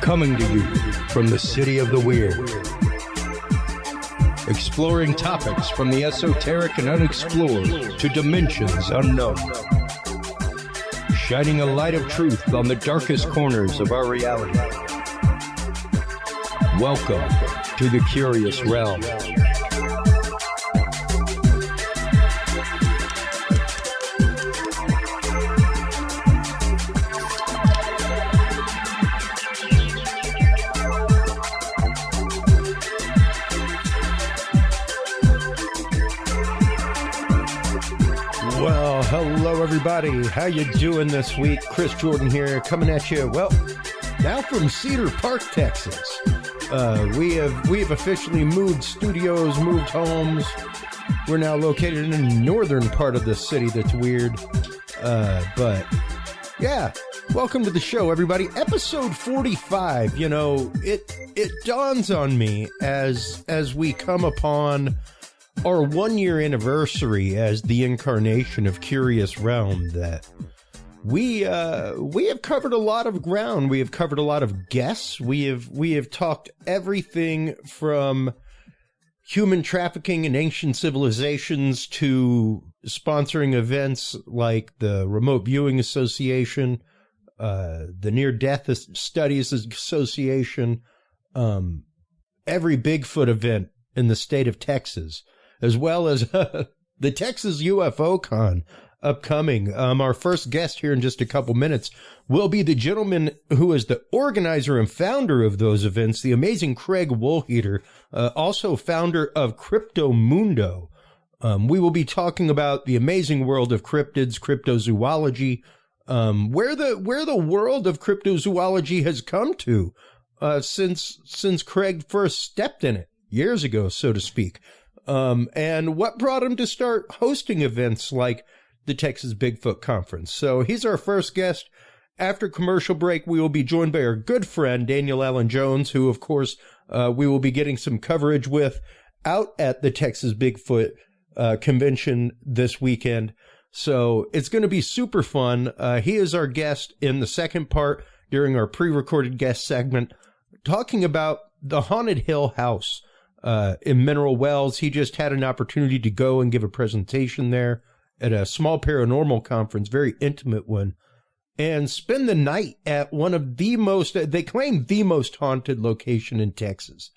Coming to you from the city of the weird. Exploring topics from the esoteric and unexplored to dimensions unknown. Shining a light of truth on the darkest corners of our reality. Welcome to the Curious Realm. Well, hello everybody. How you doing this week? Chris Jordan here, coming at you. Well, now from Cedar Park, Texas. We have officially moved studios, moved homes. We're now located in the northern part of the city. That's weird. But yeah, welcome to the show, everybody. Episode 45. You know, it dawns on me as we come upon our 1-year anniversary as the incarnation of Curious Realm that we have covered a lot of ground. We have covered a lot of guests. We have talked everything from human trafficking in ancient civilizations to sponsoring events like the Remote Viewing Association, the Near-Death Studies Association, every Bigfoot event in the state of Texas, as well as the Texas UFO Con upcoming. Our first guest here in just a couple minutes will be the gentleman who is the organizer and founder of those events, the amazing Craig Woolheater, also founder of Crypto Mundo. We will be talking about the amazing world of cryptids, cryptozoology, where the world of cryptozoology has come to since Craig first stepped in it years ago, so to speak. And what brought him to start hosting events like the Texas Bigfoot Conference. So he's our first guest. After commercial break, we will be joined by our good friend, Daniel Allen Jones, who, of course, we will be getting some coverage with out at the Texas Bigfoot Convention this weekend. So it's going to be super fun. He is our guest in the second part during our pre-recorded guest segment, talking about the Haunted Hill House in Mineral Wells. He just had an opportunity to go and give a presentation there at a small paranormal conference, very intimate one, and spend the night at one of the most, they claim the most haunted location in Texas.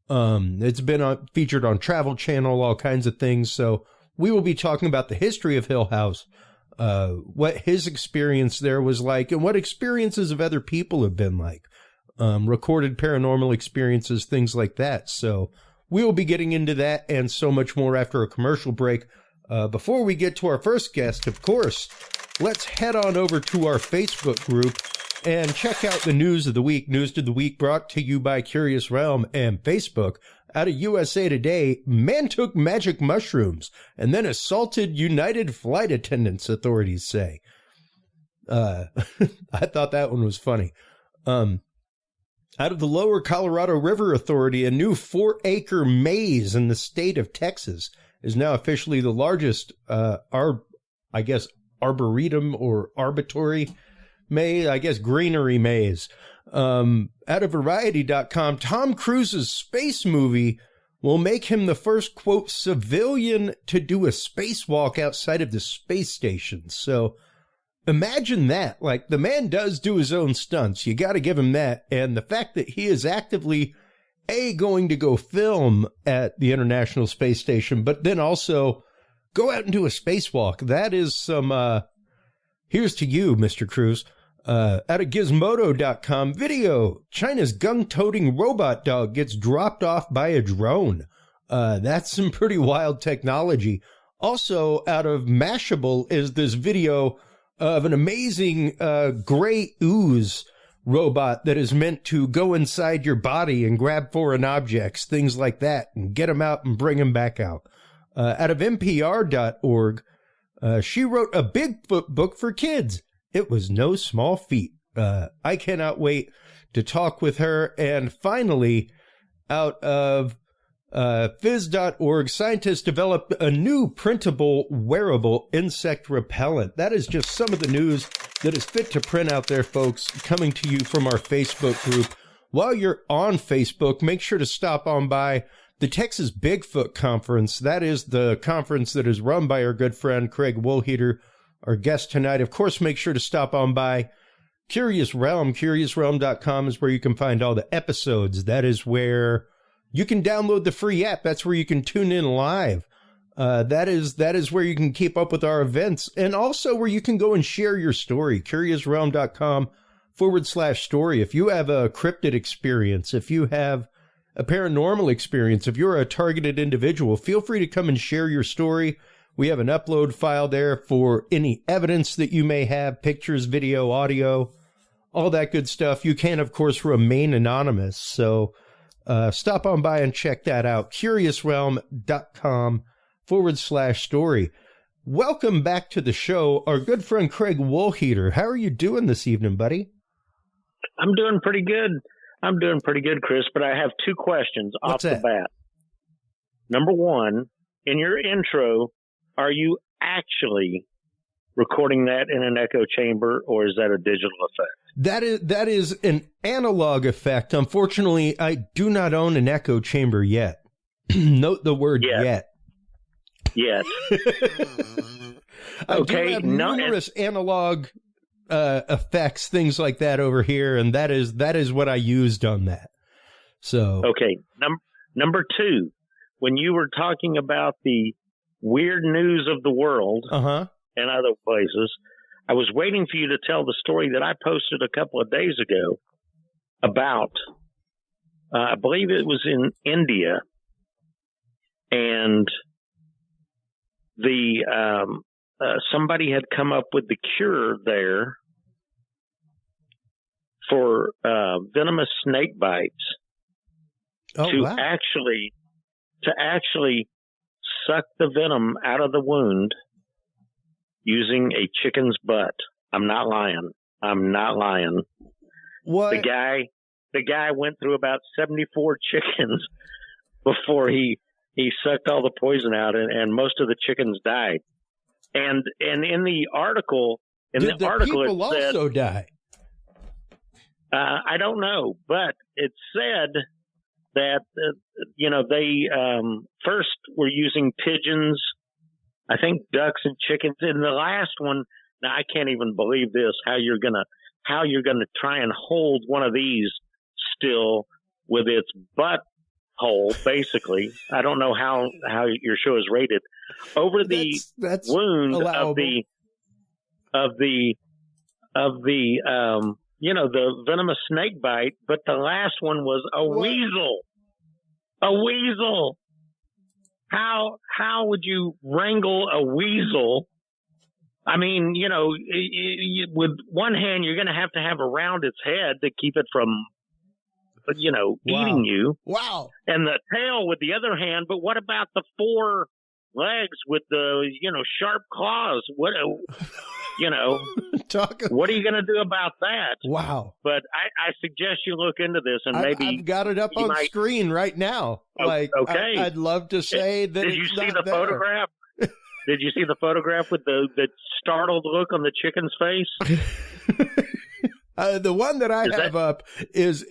It's been featured on Travel Channel, all kinds of things. So we will be talking about the history of Hill House, what his experience there was like, and what experiences of other people have been like, recorded paranormal experiences, things like that. So we will be getting into that and so much more after a commercial break. Before we get to our first guest, of course, let's head on over to our Facebook group and check out the news of the week. News of the week brought to you by Curious Realm and Facebook. Out of USA Today, man took magic mushrooms and then assaulted United flight attendants, authorities say. I thought that one was funny. Out of the Lower Colorado River Authority, a new 4-acre maze in the state of Texas is now officially the largest, arboretum or arbitrary maze, greenery maze. Out of Variety.com, Tom Cruise's space movie will make him the first, quote, civilian to do a spacewalk outside of the space station. So imagine that. Like, the man does do his own stunts. You got to give him that. And the fact that he is actively, going to go film at the International Space Station, but then also go out and do a spacewalk. That is some, here's to you, Mr. Cruise. Out of Gizmodo.com, video, China's gun-toting robot dog gets dropped off by a drone. That's some pretty wild technology. Also, out of Mashable is this video of an amazing gray ooze robot that is meant to go inside your body and grab foreign objects, things like that, and get them out and bring them back out. Out of NPR.org, she wrote a Bigfoot book for kids. It was no small feat. I cannot wait to talk with her. And finally, out of Phys.org, scientists developed a new printable, wearable insect repellent. That is just some of the news that is fit to print out there, folks, coming to you from our Facebook group. while you're on Facebook, make sure to stop on by the Texas Bigfoot Conference. That is the conference that is run by our good friend Craig Woolheater, our guest tonight. Of course, make sure to stop on by Curious Realm. CuriousRealm.com is where you can find all the episodes. That is where you can download the free app. That's where you can tune in live. That is where you can keep up with our events, and also where you can go and share your story. CuriousRealm.com/story. If you have a cryptid experience, if you have a paranormal experience, if you're a targeted individual, feel free to come and share your story. We have an upload file there for any evidence that you may have, pictures, video, audio, all that good stuff. You can, of course, remain anonymous. So stop on by and check that out. CuriousRealm.com/story. Welcome back to the show, our good friend Craig Woolheater. How are you doing this evening, buddy? I'm doing pretty good. Chris, but I have two questions off the bat. Number one, in your intro, are you actually recording that in an echo chamber, or is that a digital effect? That is an analog effect. Unfortunately, I do not own an echo chamber yet. Note the word yet. Yes. I do have numerous analog effects, things like that over here, and that is what I used on that. So okay, number two, when you were talking about the weird news of the world and other places, I was waiting for you to tell the story that I posted a couple of days ago about, I believe it was in India, and the somebody had come up with the cure there for venomous snake bites to actually suck the venom out of the wound using a chicken's butt. I'm not lying. What? The guy went through about 74 chickens before he sucked all the poison out, and most of the chickens died. And in the article, Did the people also die? I don't know, but it said that they first were using pigeons, I think ducks and chickens. In the last one, now I can't even believe this. How you're gonna try and hold one of these still with its butt hole, basically. I don't know how your show is rated over the wound allowable. of the the venomous snake bite, but the last one was a weasel. A weasel. How would you wrangle a weasel? I mean, with one hand, you're going to have around its head to keep it from, eating you. Wow. And the tail with the other hand. But what about the four legs with the, sharp claws? What are you going to do about that? Wow. But I suggest you look into this, and maybe I've got it up on screen right now. Okay. I'd love to say that. Did you see the photograph? Did you see the photograph with the startled look on the chicken's face? The one that I have up is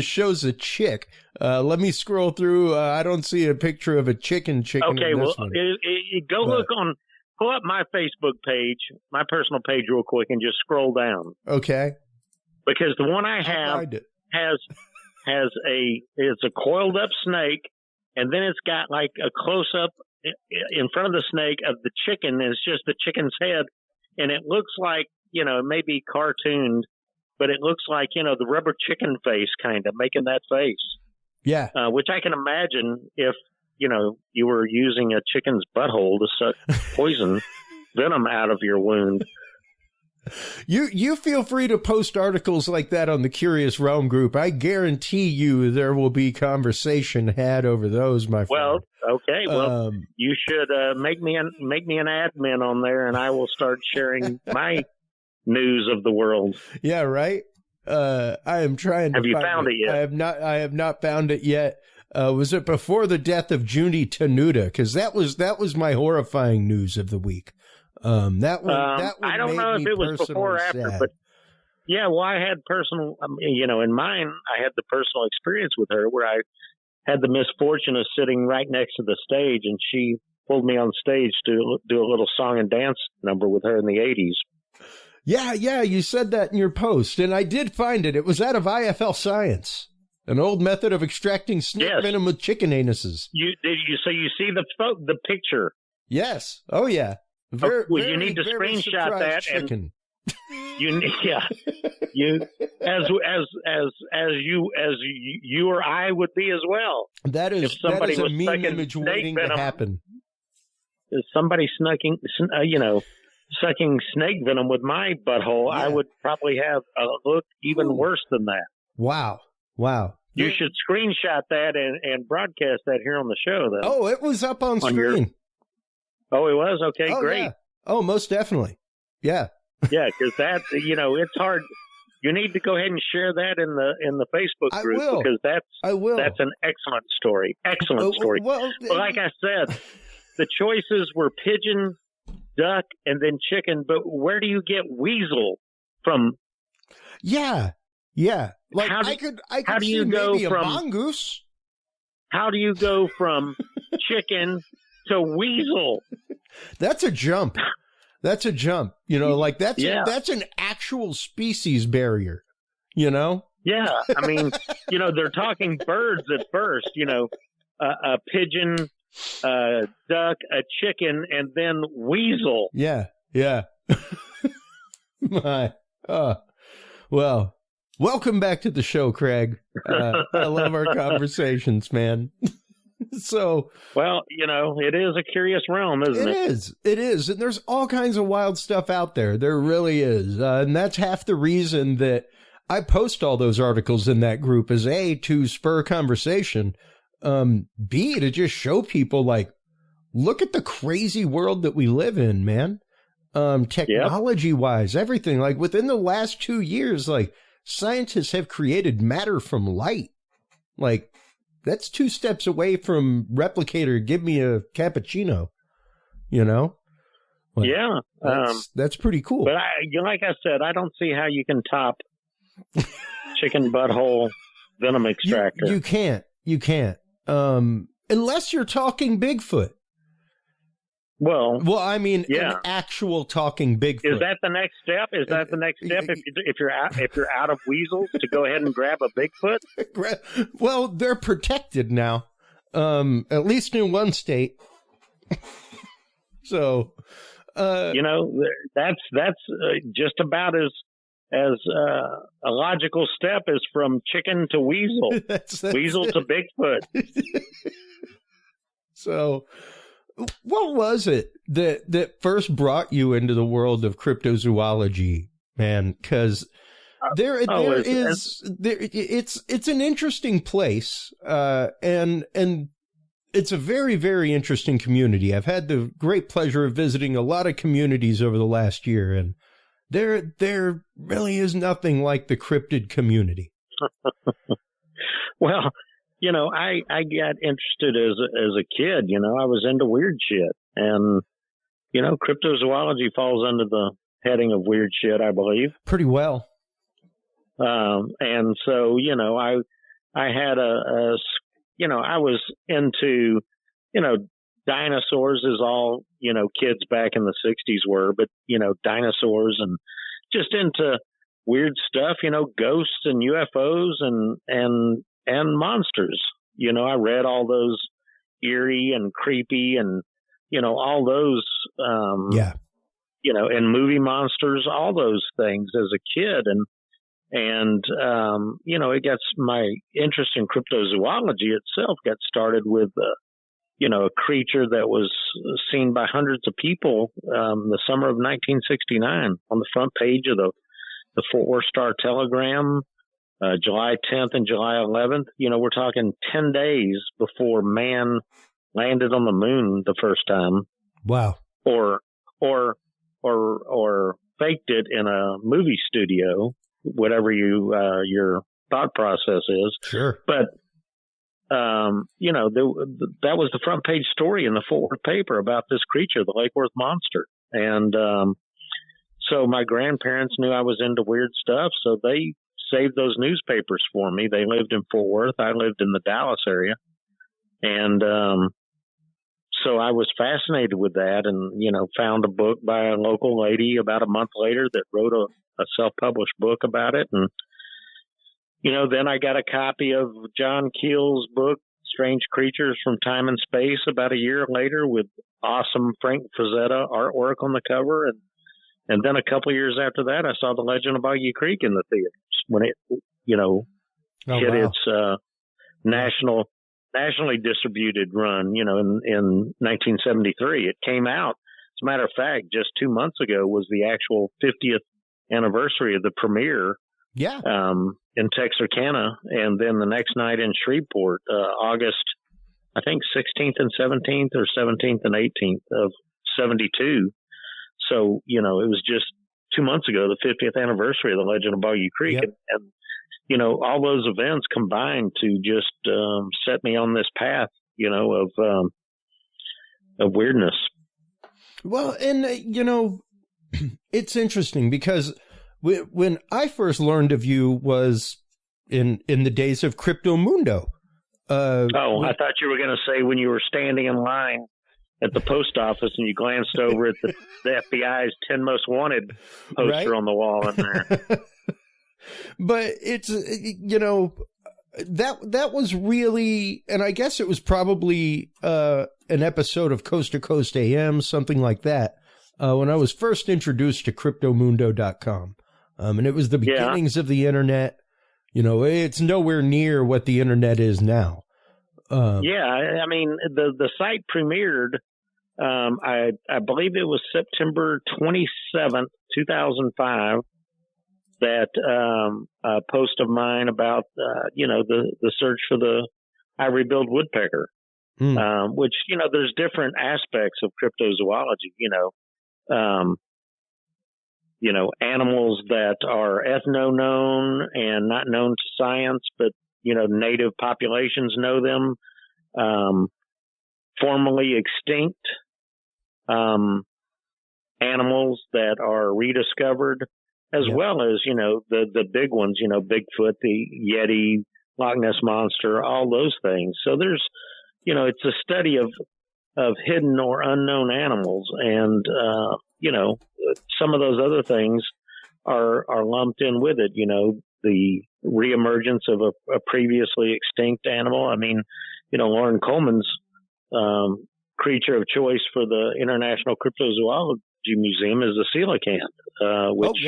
shows a chick. Let me scroll through. I don't see a picture of a chicken. Okay, in this well, one. Look on. Pull up my Facebook page, my personal page, real quick, and just scroll down. Okay. Because the one I have has it's a coiled up snake, and then it's got like a close up in front of the snake of the chicken, and it's just the chicken's head, and it looks like it may be cartooned, but it looks like the rubber chicken face, kind of making that face. Yeah. Which I can imagine if you were using a chicken's butthole to suck poison venom out of your wound. You feel free to post articles like that on the Curious Realm group. I guarantee you there will be conversation had over those, my friend. Well, okay. Well, you should make me an admin on there, and I will start sharing my news of the world. Yeah, right. I am trying to. Have you found it yet? I have not found it yet. Was it before the death of Junie Tenuta? Because that was my horrifying news of the week. That one I don't know if it was before or after, sad. but Yeah, well, I had personal, in mine, I had the personal experience with her where I had the misfortune of sitting right next to the stage, and she pulled me on stage to do a little song and dance number with her in the 80s. Yeah, you said that in your post, and I did find it. It was out of IFL Science, an old method of extracting snake venom with chicken anuses. So you see the picture? Yes. Oh, yeah. You need to screenshot that chicken. You as you or I would be as well. That is a meme image waiting to happen. If somebody sucking snake venom with my butthole, I would probably have a look even worse than that. Wow. You should screenshot that and broadcast that here on the show, though. Oh, it was up on screen. Oh, it was? Okay, great. Yeah. Oh, most definitely. Yeah. Yeah, because that, it's hard. You need to go ahead and share that in the Facebook group. I will. Because that's an excellent story. Excellent story. Well, like I said, the choices were pigeon, duck, and then chicken. But where do you get weasel from? Yeah. Like I could see maybe a mongoose. How do you go from chicken to weasel? That's a jump. That's an actual species barrier, Yeah. I mean, they're talking birds at first, a pigeon, a duck, a chicken, and then weasel. Yeah. Well, welcome back to the show, Craig. I love our conversations, man. So, well, it is a curious realm, isn't it? It is. And there's all kinds of wild stuff out there. There really is. And that's half the reason that I post all those articles in that group is A, to spur conversation. B, to just show people look at the crazy world that we live in, man. Technology wise, everything within the last 2 years, scientists have created matter from light. That's 2 steps away from replicator. Give me a cappuccino, Yeah. That's pretty cool. But like I said, I don't see how you can top chicken butthole venom extractor. You can't. Unless you're talking Bigfoot. Well, I mean, an actual talking Bigfoot. Is that the next step? If you're out of weasels, to go ahead and grab a Bigfoot? Well, they're protected now, at least in one state. So, that's just about as a logical step as from chicken to weasel, weasel to Bigfoot. So. What was it that first brought you into the world of cryptozoology, man? Because it's an interesting place, and it's a very, very interesting community. I've had the great pleasure of visiting a lot of communities over the last year, and there really is nothing like the cryptid community. Well, I got interested as a kid. I was into weird shit, and cryptozoology falls under the heading of weird shit, I believe. Pretty well. And so I had I was into dinosaurs, as all kids back in the '60s were, but dinosaurs, and just into weird stuff, ghosts and UFOs and monsters. I read all those eerie and creepy and, all those, and movie monsters, all those things as a kid. And it gets my interest in cryptozoology itself got started with, a creature that was seen by hundreds of people, the summer of 1969 on the front page of the 4-Star Telegram. July 10th and July 11th, we're talking 10 days before man landed on the moon the first time. Wow. Or faked it in a movie studio, whatever your thought process is. Sure. But, that was the front page story in the Fort Worth paper about this creature, the Lake Worth monster. And, So my grandparents knew I was into weird stuff, so they saved those newspapers for me. They lived in Fort Worth. I lived in the Dallas area. And so I was fascinated with that and, found a book by a local lady about a month later that wrote a self-published book about it. And, then I got a copy of John Keel's book, Strange Creatures from Time and Space, about a year later with awesome Frank Frazetta artwork on the cover. And then a couple of years after that, I saw The Legend of Boggy Creek in the theaters when it, hit its nationally distributed run, in 1973. It came out. As a matter of fact, just 2 months ago was the actual 50th anniversary of the premiere. Yeah. In Texarkana, and then the next night in Shreveport, August, I think 16th and 17th or 17th and 18th of 72. So, it was just 2 months ago, the 50th anniversary of The Legend of Boggy Creek. Yep. And all those events combined to just set me on this path, of weirdness. Well, and, it's interesting because when I first learned of you was in the days of Crypto Mundo. I thought you were going to say when you were standing in line at the post office and you glanced over at the FBI's 10 Most Wanted poster on the wall in there. But it's, that was really, and I guess it was probably an episode of Coast to Coast AM, something like that, when I was first introduced to CryptoMundo.com. And it was the beginnings of the internet. It's nowhere near what the internet is now. I mean, the site premiered, I believe it was September 27th, 2005, that a post of mine about, the search for the ivory-billed woodpecker, which, there's different aspects of cryptozoology, animals that are ethno-known and not known to science, but, native populations know them, formerly extinct animals that are rediscovered, as well as, the big ones, Bigfoot, the Yeti, Loch Ness Monster, all those things. So there's, it's a study of hidden or unknown animals. And, some of those other things are lumped in with it, the reemergence of a previously extinct animal. I mean, Lauren Coleman's creature of choice for the International Cryptozoology Museum is the coelacanth, which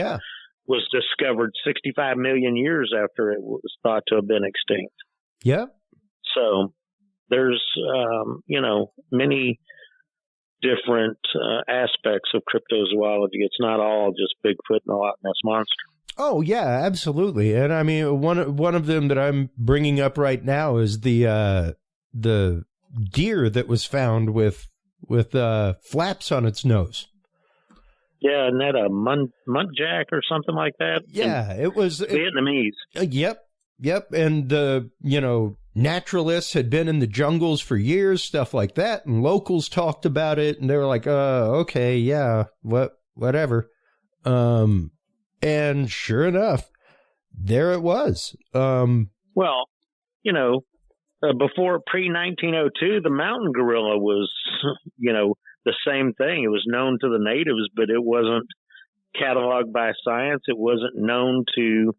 was discovered 65 million years after it was thought to have been extinct. Yeah. So there's, many different aspects of cryptozoology. It's not all just Bigfoot and the Loch Ness Monster. Oh yeah, absolutely. And I mean, one of them that I'm bringing up right now is the deer that was found with flaps on its nose. Yeah, isn't that a muntjac or something like that? Yeah, it was Vietnamese. Yep. And the naturalists had been in the jungles for years, stuff like that, and locals talked about it, and they were like, okay, yeah, whatever. And sure enough, there it was. Well, before pre-1902, the mountain gorilla was, the same thing. It was known to the natives, but it wasn't cataloged by science. It wasn't known to,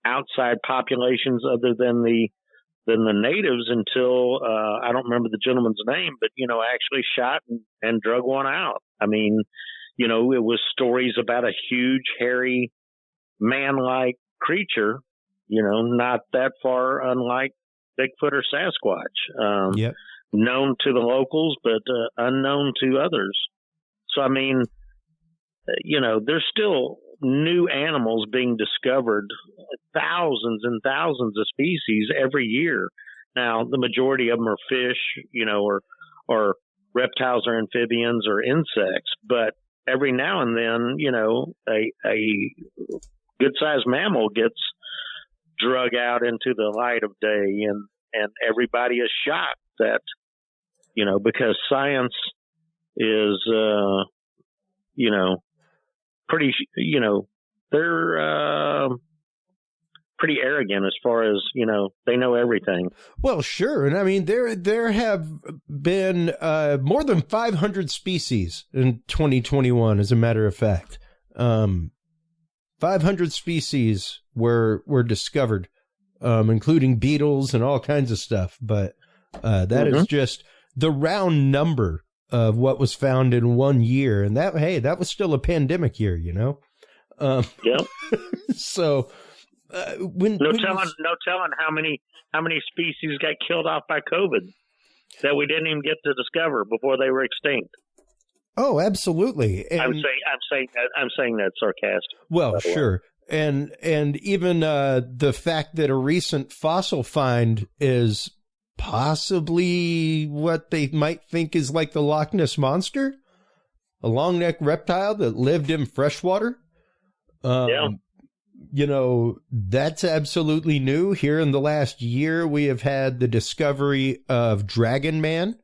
outside populations other than the natives until I don't remember the gentleman's name, but actually shot and drug one out. I mean, it was stories about a huge, hairy, man-like creature, not that far unlike Bigfoot or Sasquatch. Known to the locals, but unknown to others. So, I mean, there's still new animals being discovered, thousands and thousands of species every year. Now, the majority of them are fish, or reptiles or amphibians or insects, but every now and then, a good-sized mammal gets drug out into the light of day, and everybody is shocked that, because science is, pretty, they're pretty arrogant as far as, they know everything. Well, sure. And I mean, there have been more than 500 species in 2021, as a matter of fact. 500 species were discovered, including beetles and all kinds of stuff. But that is just the round number of what was found in 1 year. And that was still a pandemic year, Yeah. So no telling how many species got killed off by COVID that we didn't even get to discover before they were extinct. Oh, absolutely. And I'm saying that sarcastic. Well, sure. And even the fact that a recent fossil find is possibly what they might think is like the Loch Ness monster, a long-necked reptile that lived in freshwater. That's absolutely new. Here in the last year, we have had the discovery of Dragon Man,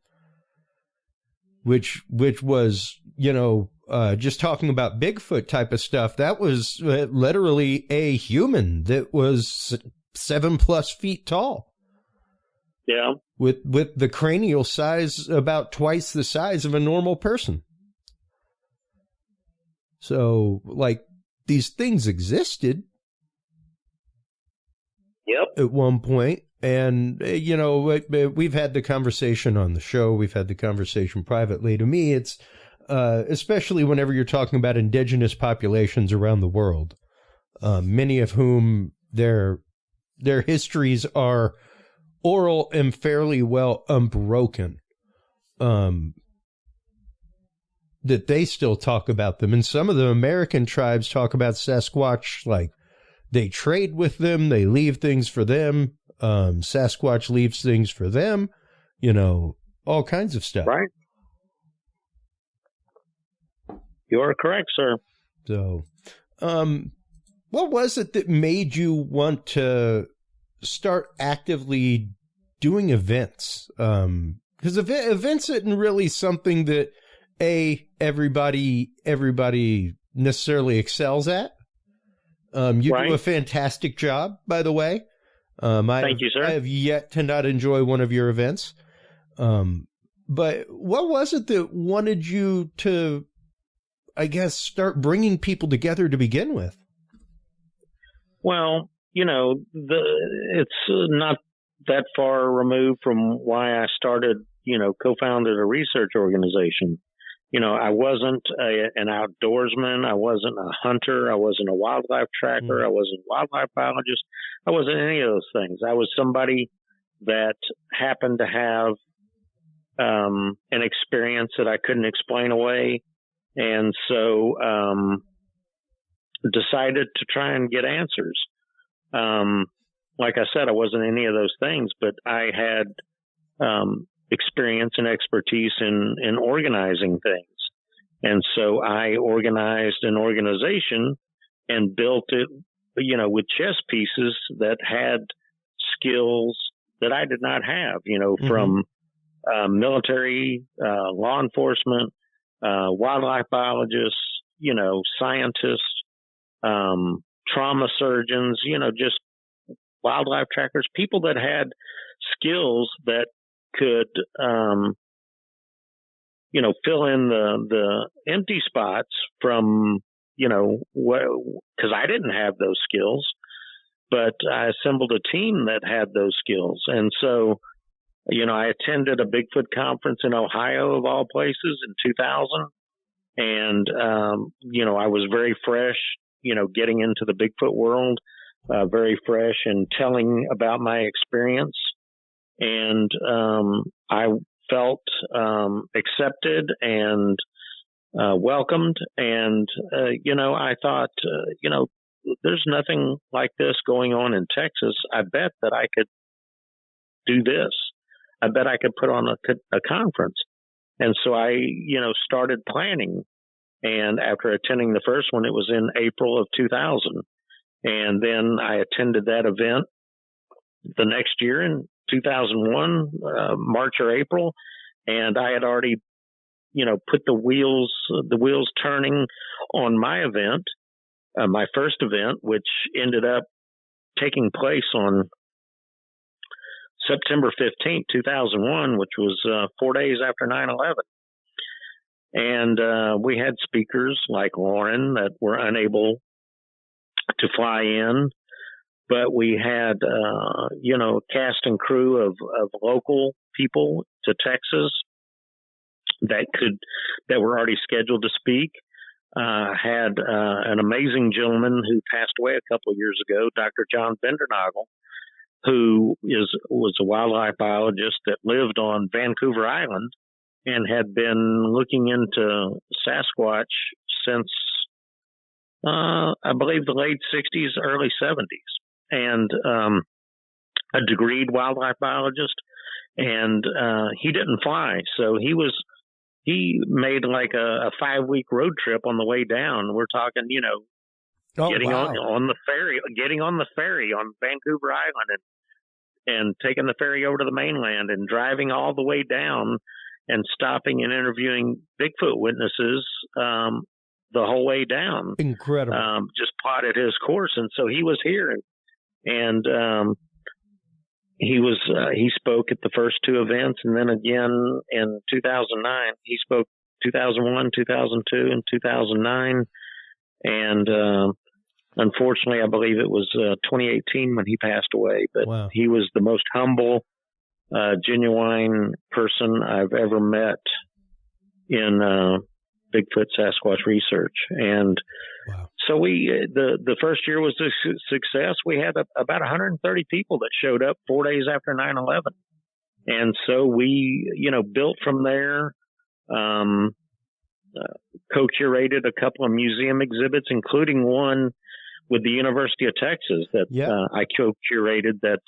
which was, just talking about Bigfoot type of stuff. That was literally a human that was 7+ feet tall. Yeah. With the cranial size about twice the size of a normal person. So, like, these things existed. Yep. At one point. And, we've had the conversation on the show. We've had the conversation privately. To me, it's, especially whenever you're talking about indigenous populations around the world, many of whom their histories are oral and fairly well unbroken, that they still talk about them. And some of the American tribes talk about Sasquatch like they trade with them, they leave things for them. Sasquatch leaves things for them, all kinds of stuff. Right. You're correct, sir. So, what was it that made you want to start actively doing events? Because events isn't really something that everybody necessarily excels at. You do a fantastic job, by the way. Thank you, sir. I have yet to not enjoy one of your events. But what was it that wanted you to, I guess, start bringing people together to begin with? Well, it's not that far removed from why I started, co-founded a research organization. I wasn't an outdoorsman. I wasn't a hunter. I wasn't a wildlife tracker. I wasn't a wildlife biologist. I wasn't any of those things. I was somebody that happened to have an experience that I couldn't explain away. And so decided to try and get answers. Like I said, I wasn't any of those things, but I had experience and expertise in organizing things. And so I organized an organization and built it, with chess pieces that had skills that I did not have, from military, law enforcement, wildlife biologists, scientists, trauma surgeons, just wildlife trackers, people that had skills that could, fill in the empty spots from, because I didn't have those skills, but I assembled a team that had those skills. And so, I attended a Bigfoot conference in Ohio, of all places, in 2000. And, I was very fresh, getting into the Bigfoot world, very fresh and telling about my experience. And I felt accepted and welcomed. And, I thought, there's nothing like this going on in Texas. I bet that I could do this. I bet I could put on a conference. And so I, started planning. And after attending the first one, it was in April of 2000. And then I attended that event the next year in 2001, March or April. And I had already put the wheels turning on my event, my first event, which ended up taking place on September 15th, 2001, which was 4 days after 9/11. And we had speakers like Lauren that were unable to fly in, but we had, cast and crew of local people to Texas that were already scheduled to speak. Had an amazing gentleman who passed away a couple of years ago, Dr. John Bendernagel, who was a wildlife biologist that lived on Vancouver Island and had been looking into Sasquatch since, I believe, the late 60s, early 70s, and a degreed wildlife biologist. And he didn't fly, so he made like a 5-week road trip on the way down. We're talking, getting on the ferry on Vancouver Island and taking the ferry over to the mainland and driving all the way down and stopping and interviewing Bigfoot witnesses the whole way down. Incredible. Just plotted his course. And so he was here and he spoke at the first two events, and then again in 2009. He spoke 2001, 2002, and 2009. And unfortunately, I believe it was 2018 when he passed away. But wow. He was the most humble, genuine person I've ever met in Bigfoot Sasquatch research. And wow. So the first year was a success. We had about 130 people that showed up 4 days after 9/11. And so we, built from there, co-curated a couple of museum exhibits, including one with the University of Texas that I co-curated that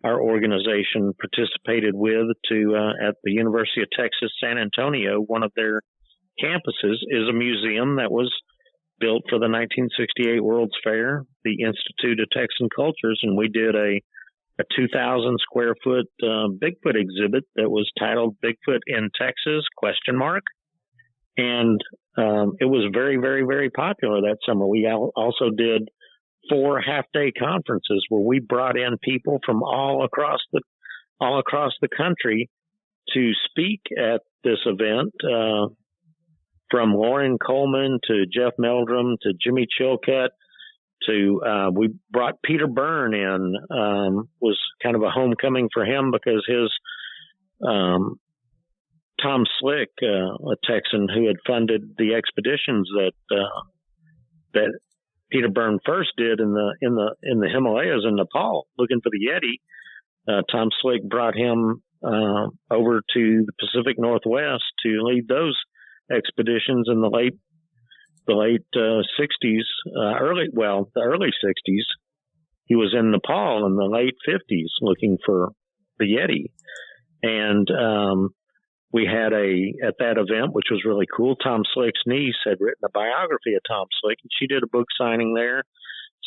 our organization participated with at the University of Texas, San Antonio. One of their campuses is a museum that was built for the 1968 World's Fair, the Institute of Texan Cultures, and we did a 2,000 square foot Bigfoot exhibit that was titled Bigfoot in Texas ? And it was very, very, very popular that summer. We also did 4 half-day conferences where we brought in people from all across the country to speak at this event. From Lauren Coleman to Jeff Meldrum to Jimmy Chilcutt to we brought Peter Byrne in. Was kind of a homecoming for him because his Tom Slick, a Texan who had funded the expeditions that Peter Byrne first did in the Himalayas in Nepal looking for the Yeti. Tom Slick brought him over to the Pacific Northwest to lead those expeditions in the late 60s, the early 60s. He was in Nepal in the late 50s looking for the Yeti. And we had at that event, which was really cool, Tom Slick's niece had written a biography of Tom Slick, and she did a book signing there.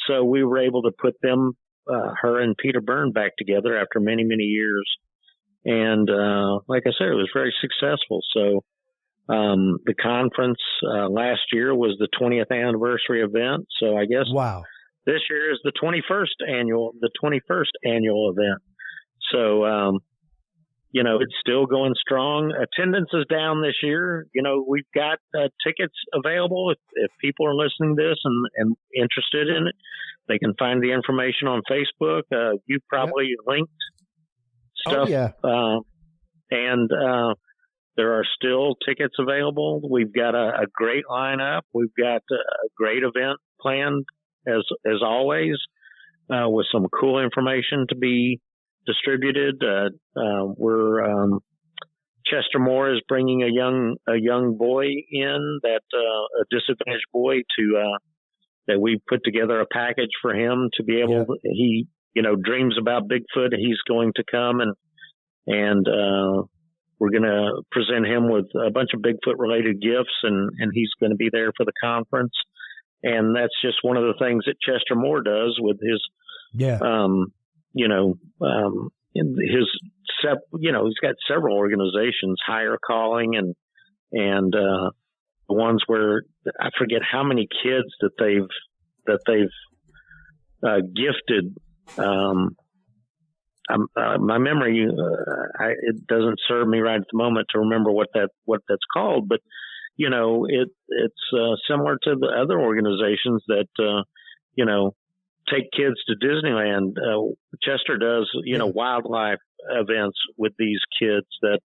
So we were able to put them, her and Peter Byrne, back together after many, many years. And like I said, it was very successful. So the conference last year was the 20th anniversary event. So I guess this year is the 21st annual event. So, it's still going strong. Attendance is down this year. We've got tickets available. If people are listening to this and interested in it, they can find the information on Facebook. You probably linked stuff. Oh, yeah. And there are still tickets available. We've got a great lineup. We've got a great event planned as always, with some cool information to be distributed. Chester Moore is bringing a young boy in a disadvantaged boy that we put together a package for him to be able. He dreams about Bigfoot. He's going to come and we're going to present him with a bunch of Bigfoot related gifts, and he's going to be there for the conference. And that's just one of the things that Chester Moore does with his, he's got several organizations, Higher Calling and the ones where I forget how many kids that they've gifted. My memory, it doesn't serve me right at the moment to remember what that's called, but it's similar to the other organizations that take kids to Disneyland. Chester does wildlife events with these kids that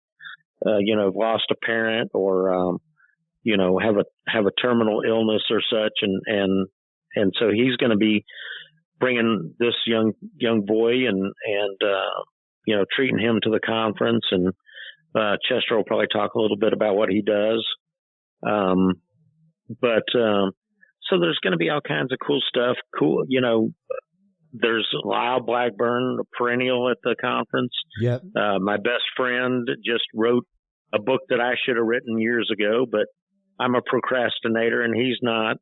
have lost a parent or have a terminal illness or such, and so he's going to be bringing this young boy and treating him to the conference, and Chester will probably talk a little bit about what he does. So there's going to be all kinds of cool stuff. There's Lyle Blackburn, a perennial at the conference. Yep. My best friend just wrote a book that I should have written years ago, but I'm a procrastinator and he's not.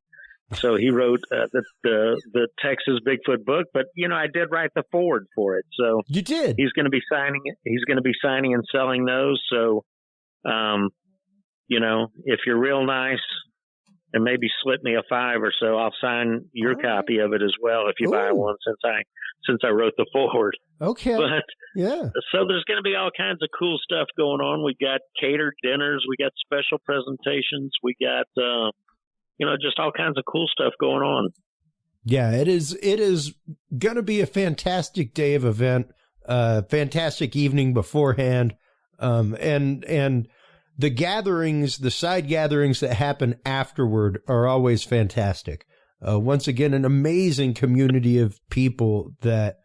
So he wrote the Texas Bigfoot book, but I did write the foreword for it. So you did. He's going to be signing it. He's going to be signing and selling those. So, if you're real nice and maybe slip me a $5 or so, I'll sign your copy of it as well if you buy one, since I wrote the foreword. Okay. But yeah. So there's going to be all kinds of cool stuff going on. We got catered dinners. We got special presentations. We got, just all kinds of cool stuff going on. Yeah, it is going to be a fantastic day of event, fantastic evening beforehand. And the gatherings, the side gatherings that happen afterward are always fantastic. Once again, an amazing community of people that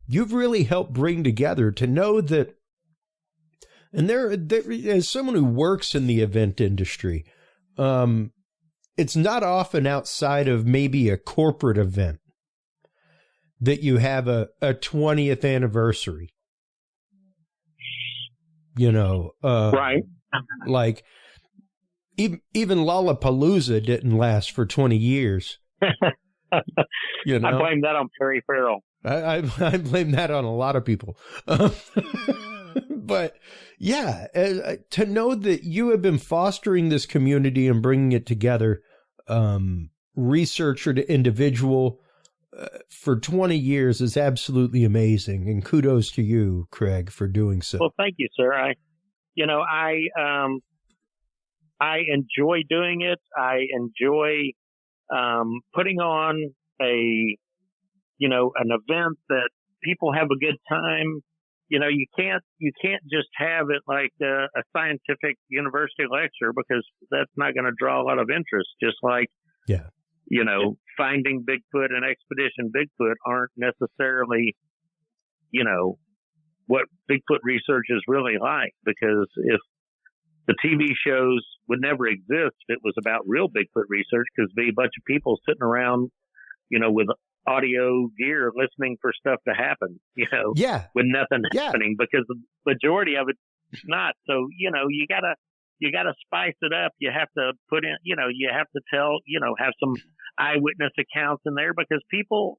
you've really helped bring together to know that. And there as someone who works in the event industry, it's not often outside of maybe a corporate event that you have a 20th anniversary, right. Like even Lollapalooza didn't last for 20 years. I blame that on Perry Farrell. I blame that on a lot of people. But yeah, to know that you have been fostering this community and bringing it together, researcher to individual, for 20 years is absolutely amazing. And kudos to you, Craig, for doing so. Well, thank you, sir. I enjoy doing it. I enjoy putting on an event that people have a good time. You can't just have it like a scientific university lecture, because that's not going to draw a lot of interest. Just like, Finding Bigfoot and Expedition Bigfoot aren't necessarily, what Bigfoot research is really like, because if the TV shows would never exist if it was about real Bigfoot research, because there'd be a bunch of people sitting around, with audio gear listening for stuff to happen, with nothing happening, because the majority of it's not. So, you gotta spice it up. You have to put in, you have to tell, have some eyewitness accounts in there, because people,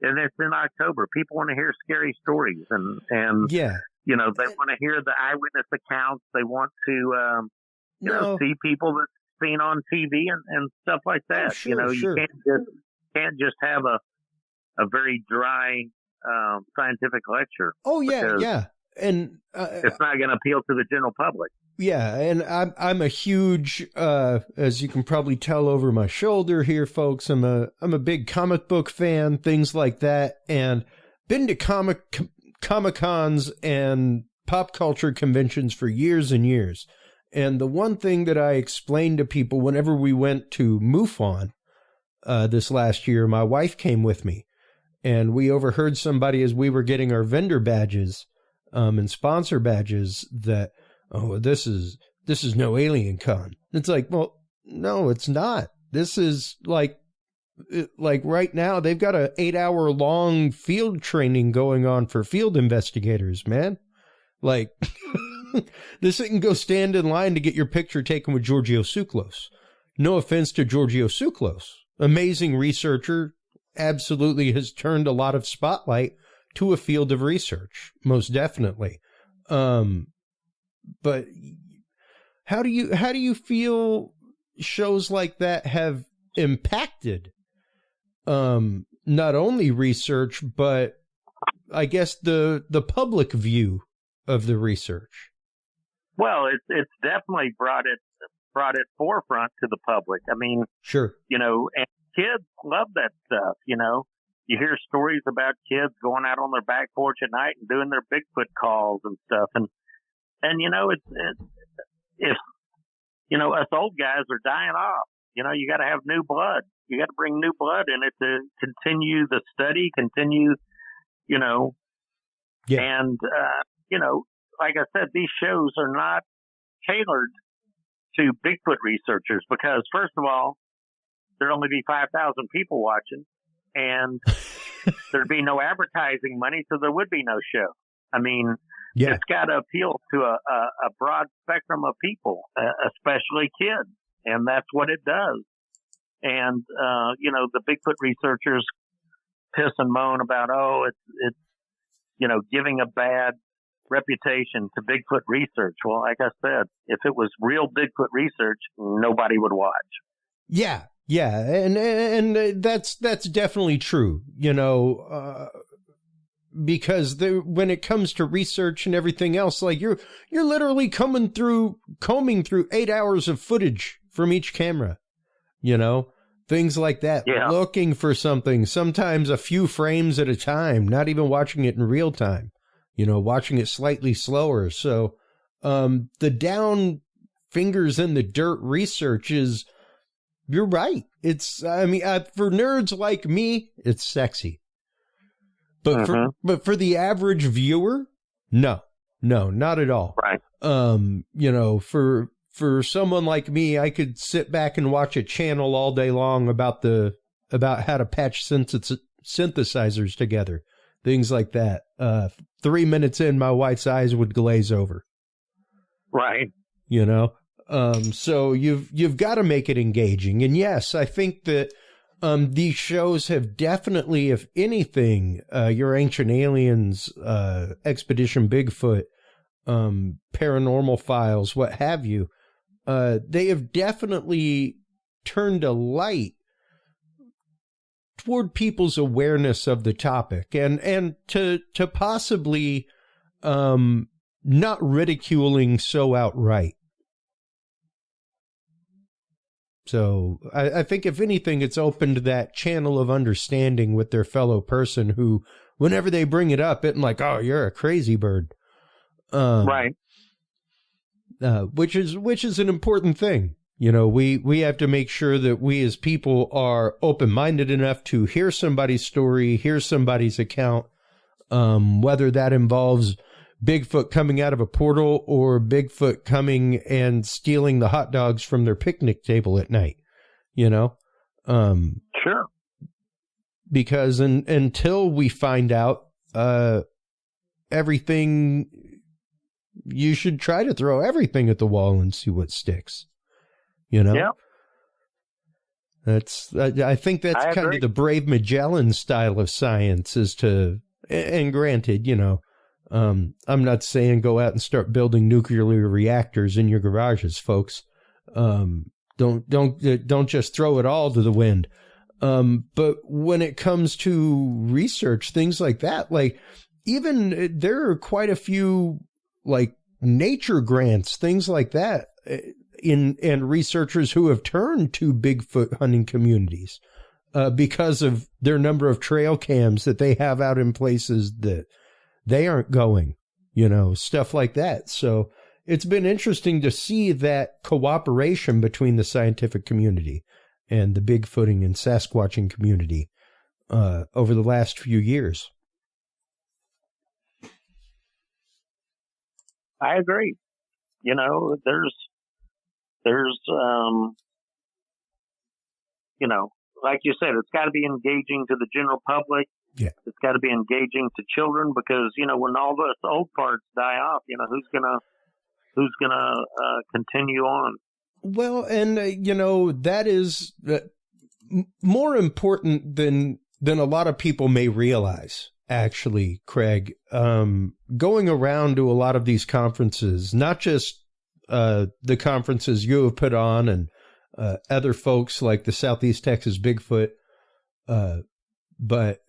and it's in October, people want to hear scary stories, and they want to hear the eyewitness accounts. They want to, see people that's seen on TV and stuff like that. Oh, sure, you can't just have a very dry, scientific lecture. Oh yeah. And it's not going to appeal to the general public. Yeah, and I'm a huge, as you can probably tell over my shoulder here, folks, I'm a big comic book fan, things like that, and been to Comic-Cons and pop culture conventions for years and years. And the one thing that I explained to people whenever we went to MUFON this last year, my wife came with me, and we overheard somebody as we were getting our vendor badges and sponsor badges that, oh, this is no Alien Con. It's like, well, no, it's not. This is like right now they've got a 8-hour long field training going on for field investigators, man. Like this thing go stand in line to get your picture taken with Giorgio Tsoukalos. No offense to Giorgio Tsoukalos. Amazing researcher, absolutely has turned a lot of spotlight to a field of research, most definitely. But How do you feel shows like that have impacted not only research, but I guess the public view of the research? Well, it's definitely brought it forefront to the public. I mean, sure, you know, and kids love that stuff. You know, you hear stories about kids going out on their back porch at night and doing their Bigfoot calls and stuff. And you know, it's if you know, us old guys are dying off. You know, you got to have new blood. You got to bring new blood in it to continue the study, you know, and you know, like I said, these shows are not tailored to Bigfoot researchers because, first of all, there'd only be 5,000 people watching, and there'd be no advertising money, so there would be no show. I mean, it's got to appeal to a broad spectrum of people, especially kids, and that's what it does. And you know, the Bigfoot researchers piss and moan about, it's you know, giving a bad reputation to Bigfoot research. Well, like I said, if it was real Bigfoot research, nobody would watch. Yeah, and that's definitely true. You know, because when it comes to research and everything else, like you're literally combing through 8 hours of footage from each camera. You know, things like that. Yeah. Looking for something, sometimes a few frames at a time, not even watching it in real time. You know, watching it slightly slower. So, the down fingers in the dirt research is, you're right. It's, I mean, for nerds like me, it's sexy. But for the average viewer, no, not at all. Right. You know, for someone like me, I could sit back and watch a channel all day long about how to patch synthesizers together. Things like that. 3 minutes in, my wife's eyes would glaze over. Right. You know? So you've got to make it engaging. And yes, I think that these shows have definitely, if anything, your Ancient Aliens, Expedition Bigfoot, Paranormal Files, what have you, they have definitely turned a light toward people's awareness of the topic and to possibly not ridiculing so outright. So I think if anything, it's opened that channel of understanding with their fellow person who, whenever they bring it up, it's like, oh, you're a crazy bird. Right. Which is an important thing. You know, we have to make sure that we as people are open-minded enough to hear somebody's story, hear somebody's account, whether that involves Bigfoot coming out of a portal or Bigfoot coming and stealing the hot dogs from their picnic table at night, you know? Sure. Because until we find out everything, you should try to throw everything at the wall and see what sticks. You know? Yeah. I think that's kind of the brave Magellan style of science is to, and granted, you know, I'm not saying go out and start building nuclear reactors in your garages, folks. Don't just throw it all to the wind. But when it comes to research, things like that, like even there are quite a few like nature grants, things like that, and researchers who have turned to Bigfoot hunting communities because of their number of trail cams that they have out in places that they aren't going, you know, stuff like that. So it's been interesting to see that cooperation between the scientific community and the Bigfooting and Sasquatching community over the last few years. I agree. You know, there's you know, like you said, it's got to be engaging to the general public. Yeah. It's got to be engaging to children because, you know, when all the old parts die off, you know, who's gonna continue on? Well, and you know, that is more important than a lot of people may realize. Actually, Craig, going around to a lot of these conferences, not just the conferences you have put on and other folks like the Southeast Texas Bigfoot. But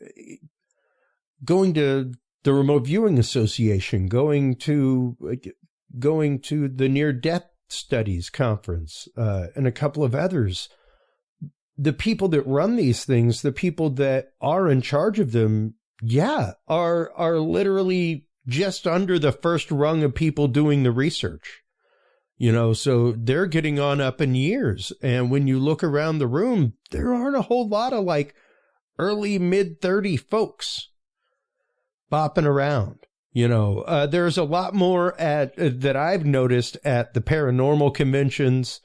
going to the Remote Viewing Association, going to the Near Death Studies Conference, and a couple of others, the people that run these things, the people that are in charge of them, are literally just under the first rung of people doing the research. So they're getting on up in years. And when you look around the room, there aren't a whole lot of like early mid-30 folks bopping around. There's a lot more that I've noticed at the paranormal conventions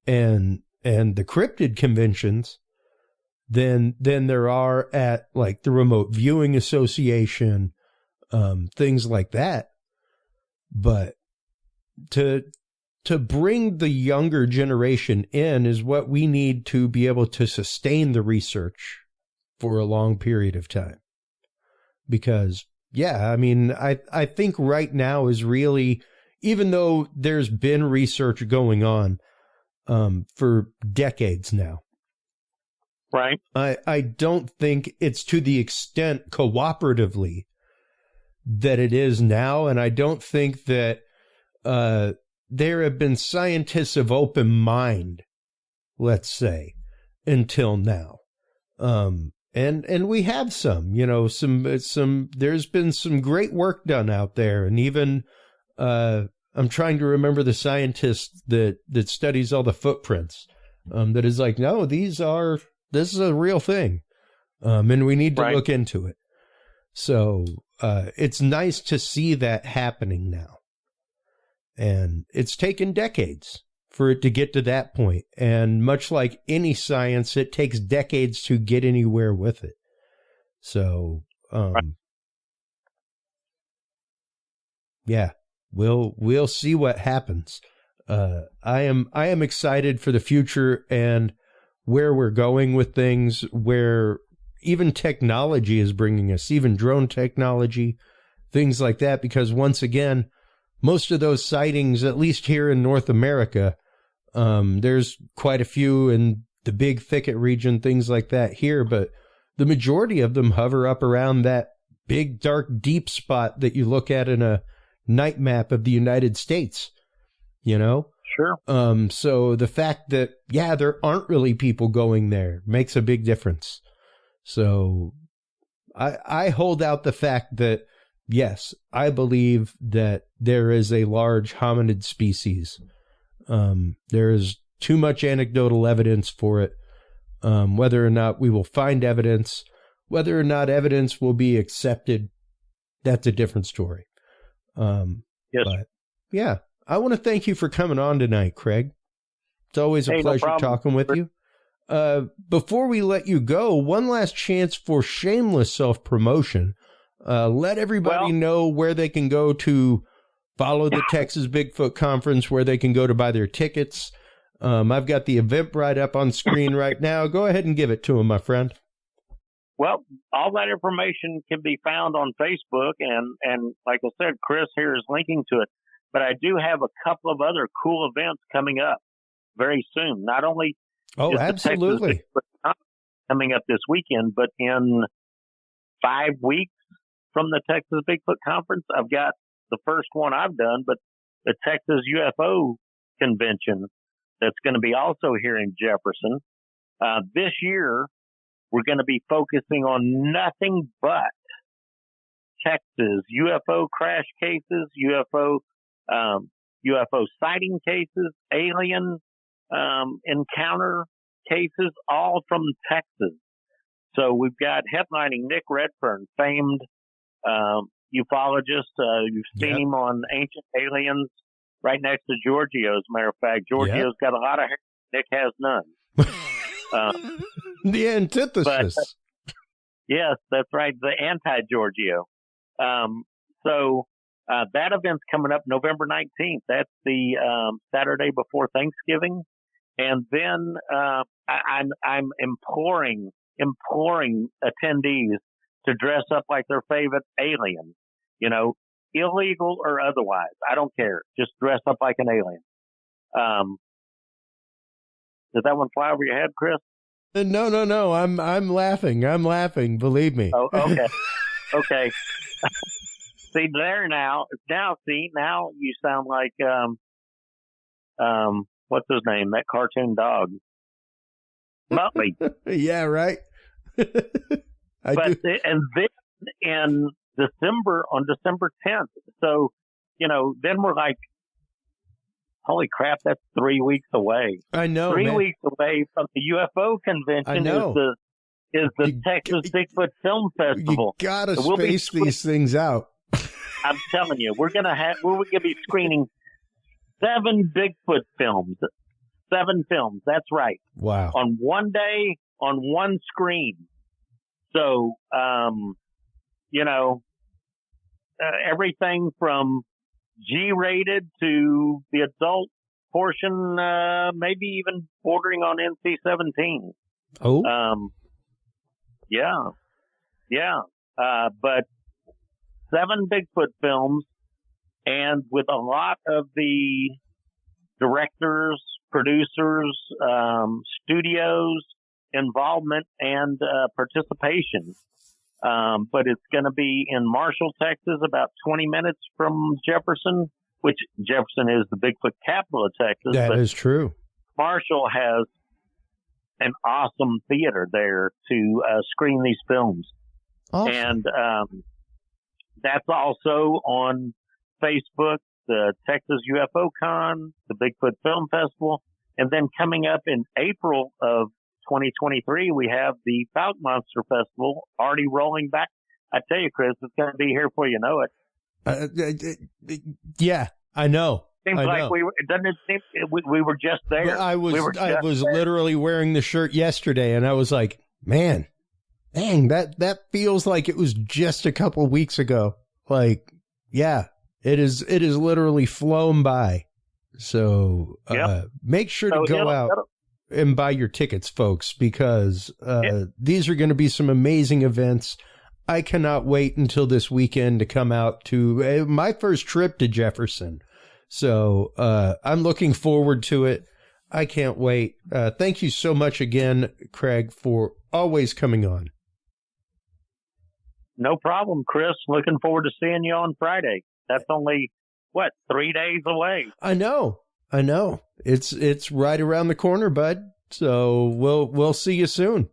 and the cryptid conventions than there are at like the Remote Viewing Association, things like that. But to bring the younger generation in is what we need to be able to sustain the research for a long period of time. Because, I think right now is really, even though there's been research going on for decades now. Right. I don't think it's to the extent cooperatively that it is now. And I don't think that there have been scientists of open mind, let's say, until now. And we have some there's been some great work done out there. And even, I'm trying to remember the scientist that studies all the footprints, that is like, no, this is a real thing. And we need to look into it. So, it's nice to see that happening now. And it's taken decades for it to get to that point. And much like any science, it takes decades to get anywhere with it. So, we'll see what happens. I am excited for the future and where we're going with things, where even technology is bringing us, even drone technology, things like that, because once again, most of those sightings, at least here in North America, there's quite a few in the big thicket region, things like that here, but the majority of them hover up around that big, dark, deep spot that you look at in a night map of the United States, Sure. So the fact that, there aren't really people going there makes a big difference. So I hold out the fact that, yes, I believe that there is a large hominid species. There is too much anecdotal evidence for it. Whether or not we will find evidence, whether or not evidence will be accepted, that's a different story. Yes. But I want to thank you for coming on tonight, Craig. It's always a pleasure talking with you. Before we let you go, one last chance for shameless self-promotion. Let everybody know where they can go to follow the Texas Bigfoot Conference, where they can go to buy their tickets. I've got the Eventbrite up on screen right now. Go ahead and give it to them, my friend. Well, all that information can be found on Facebook, and like I said, Chris here is linking to it. But I do have a couple of other cool events coming up very soon. Not only absolutely coming up this weekend, but in 5 weeks from the Texas Bigfoot Conference, I've got the first one I've done, but the Texas UFO Convention that's going to be also here in Jefferson. This year, we're going to be focusing on nothing but Texas UFO crash cases, UFO sighting cases, alien encounter cases, all from Texas. So we've got headlining Nick Redfern, famed ufologist. You've seen him on Ancient Aliens right next to Giorgio, as a matter of fact. Giorgio's got a lot of hair. Nick has none. The antithesis. But, yes, that's right. The anti-Giorgio. So that event's coming up November 19th. That's the Saturday before Thanksgiving. And then I'm imploring attendees to dress up like their favorite alien. illegal or otherwise. I don't care. Just dress up like an alien. Did that one fly over your head, Chris? No. I'm laughing. Believe me. Oh, okay. Okay. See there now. Now you sound like what's his name? That cartoon dog, Muttley. Yeah, right. And then in December, on December 10th. So, then we're like, holy crap, that's 3 weeks away. I know. 3 weeks away from the UFO convention. I know. Is the Texas Bigfoot Film Festival. You gotta space these things out. I'm telling you, we're gonna be screening 7 Bigfoot films. 7 films. That's right. Wow. On one day, on one screen. So, everything from G-rated to the adult portion, maybe even bordering on NC-17. Oh. Yeah. But 7 Bigfoot films, and with a lot of the directors, producers, studios involvement and participation. But it's going to be in Marshall, Texas, about 20 minutes from Jefferson, which Jefferson is the Bigfoot capital of Texas. That is true. Marshall has an awesome theater there to screen these films. Awesome. And that's also on Facebook, the Texas UFO Con, the Bigfoot Film Festival. And then coming up in April of 2023, we have the Falk Monster Festival already rolling back. I tell you, Chris, it's going to be here before you know it. Yeah, I know. Seems like we were. Doesn't it seem we were just there? Well, I was literally wearing the shirt yesterday, and I was like, man, dang, that feels like it was just a couple of weeks ago. Like, yeah, it is literally flown by. So make sure to go out and buy your tickets, folks, because these are going to be some amazing events. I cannot wait until this weekend to come out to my first trip to Jefferson. So I'm looking forward to it. I can't wait. Thank you so much again, Craig, for always coming on. No problem, Chris. Looking forward to seeing you on Friday. That's only, 3 days away? I know. It's right around the corner, bud. So we'll see you soon.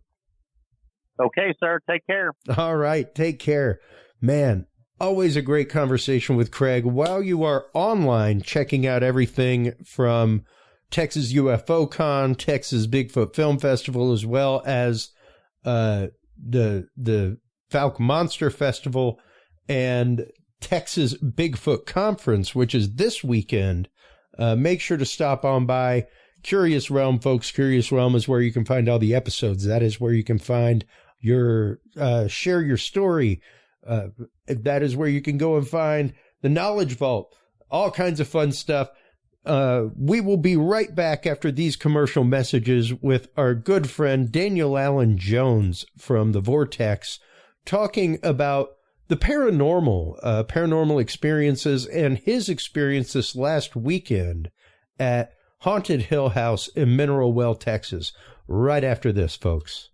Okay, sir. Take care. All right. Take care. Man, always a great conversation with Craig. While you are online checking out everything from Texas UFO Con, Texas Bigfoot Film Festival, as well as the Falk Monster Festival and Texas Bigfoot Conference, which is this weekend, make sure to stop on by Curious Realm, folks. Curious Realm is where you can find all the episodes. That is where you can find your share your story. That is where you can go and find the Knowledge Vault, all kinds of fun stuff. We will be right back after these commercial messages with our good friend Daniel Allen Jones from the Vortex, talking about the paranormal experiences and his experience this last weekend at Haunted Hill House in Mineral Well, Texas. Right after this, folks.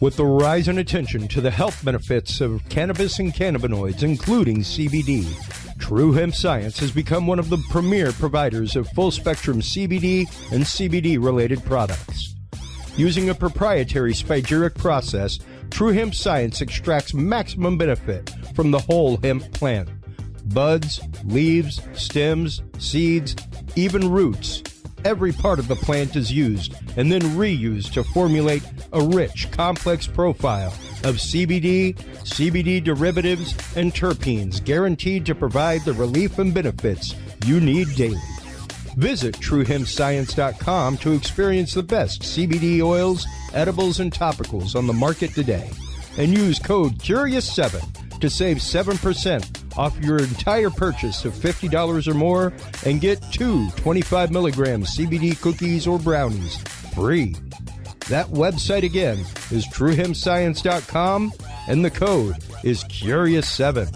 With the rise in attention to the health benefits of cannabis and cannabinoids, including CBD, True Hemp Science has become one of the premier providers of full-spectrum CBD and CBD-related products. Using a proprietary spagyric process, True Hemp Science extracts maximum benefit from the whole hemp plant. Buds, leaves, stems, seeds, even roots. every part of the plant is used and then reused to formulate a rich, complex profile of CBD, CBD derivatives, and terpenes guaranteed to provide the relief and benefits you need daily. Visit TrueHempScience.com to experience the best CBD oils, edibles, and topicals on the market today. And use code CURIOUS7 to save 7% off your entire purchase of $50 or more and get 2 25 milligram CBD cookies or brownies free. That website again is TrueHempScience.com and the code is CURIOUS7.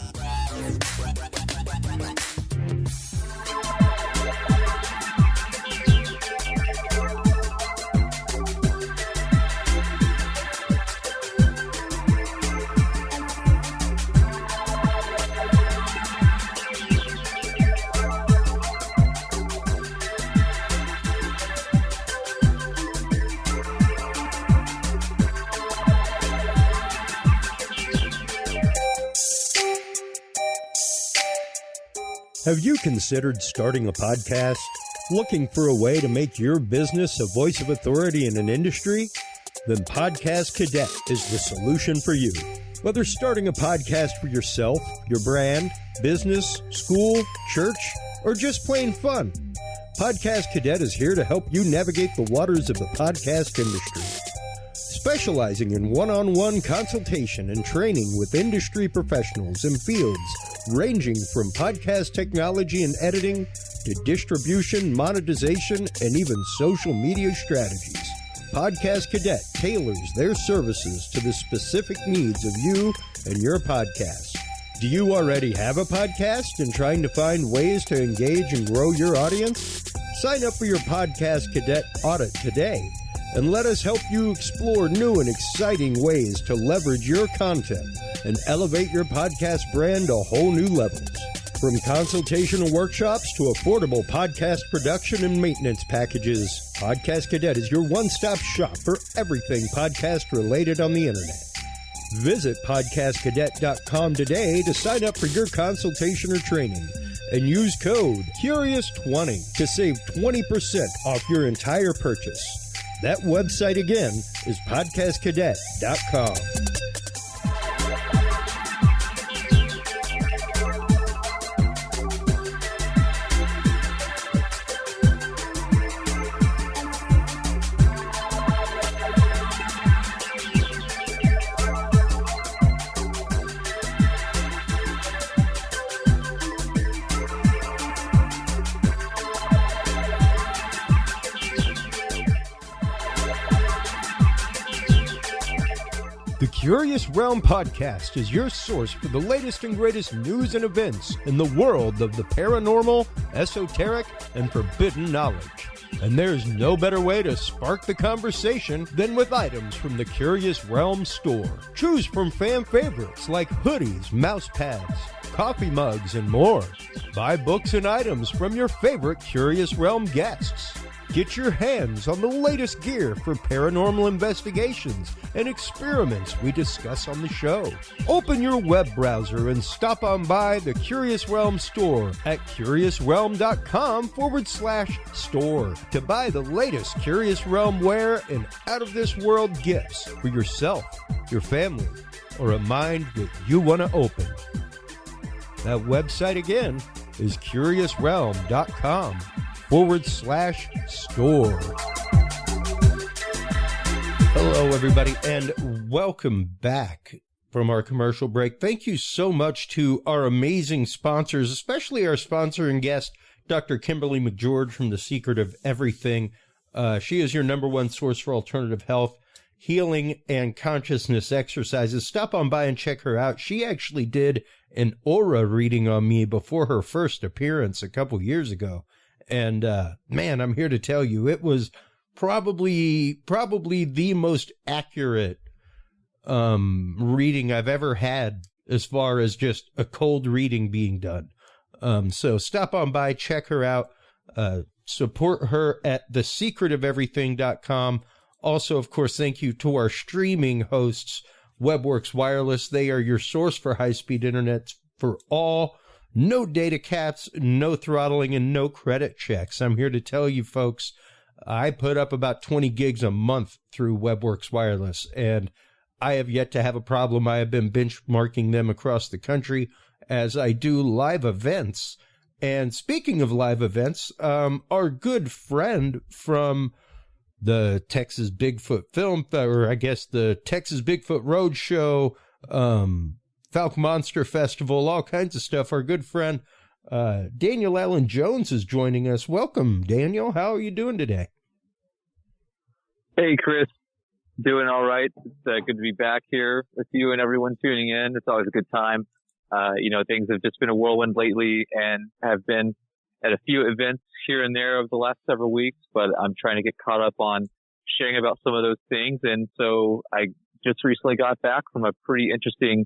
Have you considered starting a podcast? Looking for a way to make your business a voice of authority in an industry? Then Podcast Cadet is the solution for you. Whether starting a podcast for yourself, your brand, business, school, church, or just plain fun, Podcast Cadet is here to help you navigate the waters of the podcast industry. Specializing in one-on-one consultation and training with industry professionals in fields ranging from podcast technology and editing to distribution, monetization, and even social media strategies. Podcast Cadet tailors their services to the specific needs of you and your podcast. Do you already have a podcast and trying to find ways to engage and grow your audience? Sign up for your Podcast Cadet audit today and let us help you explore new and exciting ways to leverage your content and elevate your podcast brand to whole new levels. From consultational workshops to affordable podcast production and maintenance packages, Podcast Cadet is your one-stop shop for everything podcast related on the internet. Visit podcastcadet.com today to sign up for your consultation or training and use code CURIOUS20 to save 20% off your entire purchase. That website again is podcastcadet.com. The Curious Realm Podcast is your source for the latest and greatest news and events in the world of the paranormal, esoteric, and forbidden knowledge. And there's no better way to spark the conversation than with items from the Curious Realm store. Choose from fan favorites like hoodies, mouse pads, coffee mugs, and more. Buy books and items from your favorite Curious Realm guests. Get your hands on the latest gear for paranormal investigations and experiments we discuss on the show. Open your web browser and stop on by the Curious Realm store at curiousrealm.com/store to buy the latest Curious Realm wear and out-of-this-world gifts for yourself, your family, or a mind that you want to open. That website again is curiousrealm.com/store. Hello, everybody, and welcome back from our commercial break. Thank you so much to our amazing sponsors, especially our sponsor and guest, Dr. Kimberly McGeorge from The Secret of Everything. She is your number one source for alternative health, healing, and consciousness exercises. Stop on by and check her out. She actually did an aura reading on me before her first appearance a couple years ago. And, man, I'm here to tell you, it was probably the most accurate, reading I've ever had as far as just a cold reading being done. So stop on by, check her out, support her at thesecretofeverything.com. Also, of course, thank you to our streaming hosts, WebWorks Wireless. They are your source for high-speed internet for all no data caps, no throttling, and no credit checks. I'm here to tell you folks, I put up about 20 gigs a month through WebWorks Wireless, and I have yet to have a problem. I have been benchmarking them across the country as I do live events. And speaking of live events, our good friend from the Texas Bigfoot Film, or I guess the Texas Bigfoot Roadshow, Falcon Monster Festival, all kinds of stuff. Our good friend Daniel Allen Jones is joining us. Welcome, Daniel. How are you doing today? Hey, Chris. Doing all right. It's good to be back here with you and everyone tuning in. It's always a good time. Things have just been a whirlwind lately and have been at a few events here and there over the last several weeks, but I'm trying to get caught up on sharing about some of those things. And so I just recently got back from a pretty interesting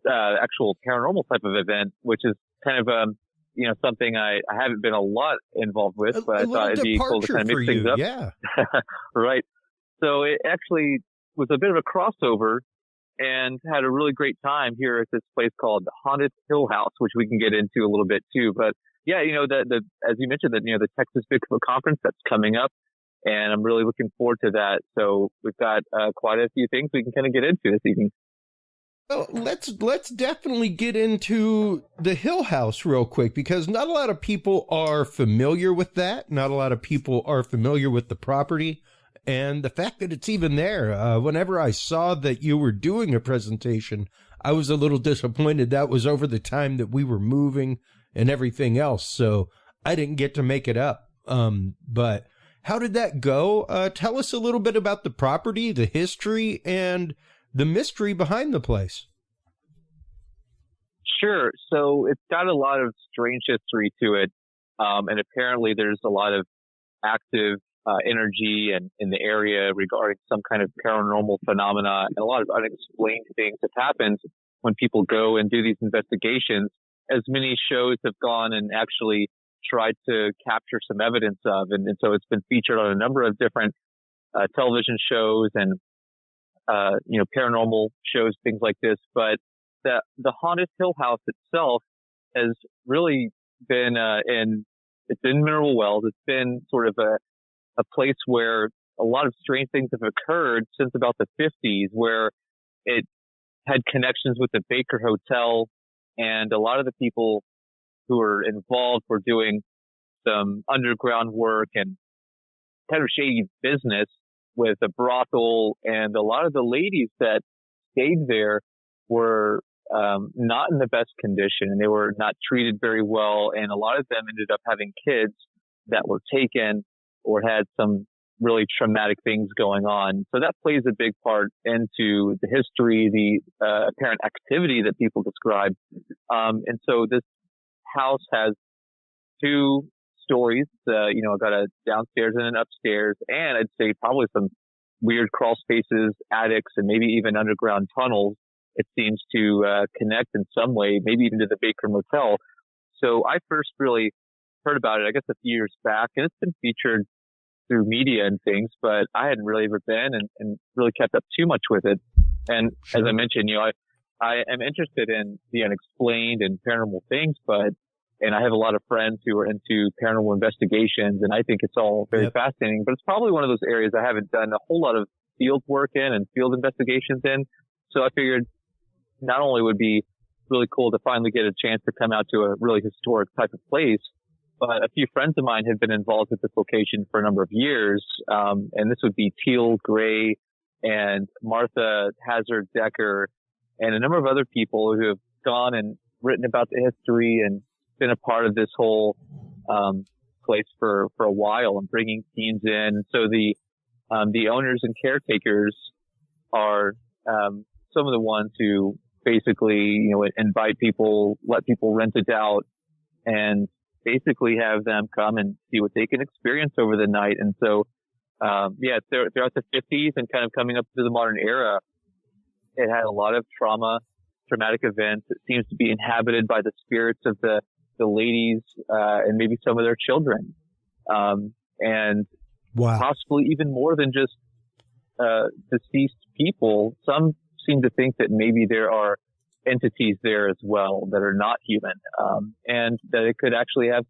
actual paranormal type of event, which is kind of something I haven't been a lot involved with, but I thought it'd be cool to kind of mix things up. Yeah. Right. So it actually was a bit of a crossover and had a really great time here at this place called the Haunted Hill House, which we can get into a little bit too. But yeah, as you mentioned, the Texas Bigfoot Conference that's coming up, and I'm really looking forward to that. So we've got quite a few things we can kind of get into this evening. Well, let's definitely get into the Hill House real quick, because not a lot of people are familiar with that. Not a lot of people are familiar with the property. And the fact that it's even there, whenever I saw that you were doing a presentation, I was a little disappointed. That was over the time that we were moving and everything else, so I didn't get to make it up. But how did that go? Tell us a little bit about the property, the history, and the mystery behind the place. Sure. So it's got a lot of strange history to it, and apparently there's a lot of active energy and in the area regarding some kind of paranormal phenomena, and a lot of unexplained things have happened when people go and do these investigations, as many shows have gone and actually tried to capture some evidence of. And so it's been featured on a number of different television shows and paranormal shows, things like this. But the Haunted Hill House itself has really been it's in Mineral Wells. It's been sort of a place where a lot of strange things have occurred since about the 50s, where it had connections with the Baker Hotel, and a lot of the people who were involved were doing some underground work and kind of shady business with a brothel, and a lot of the ladies that stayed there were not in the best condition, and they were not treated very well, and a lot of them ended up having kids that were taken or had some really traumatic things going on. So that plays a big part into the history, the apparent activity that people describe. And so this house has two stories. I've got a downstairs and an upstairs, and I'd say probably some weird crawl spaces, attics, and maybe even underground tunnels. It seems to connect in some way, maybe even to the Baker Motel. So I first really heard about it, I guess, a few years back, and it's been featured through media and things, but I hadn't really ever been and really kept up too much with it. And As I mentioned, I am interested in the unexplained and paranormal things, and I have a lot of friends who are into paranormal investigations, and I think it's all very fascinating, but it's probably one of those areas I haven't done a whole lot of field work in and field investigations in. So I figured not only would it be really cool to finally get a chance to come out to a really historic type of place, but a few friends of mine have been involved with this location for a number of years. And this would be Teal Gray and Martha Hazard Decker and a number of other people who have gone and written about the history and been a part of this whole place for a while and bringing teams in. So the owners and caretakers are some of the ones who basically invite people, let people rent it out, and basically have them come and see what they can experience over the night. And so throughout the 50s and kind of coming up to the modern era, it had a lot of traumatic events. It seems to be inhabited by the spirits of the ladies and maybe some of their children, and possibly even more than just deceased people. Some seem to think that maybe there are entities there as well that are not human, and that it could actually have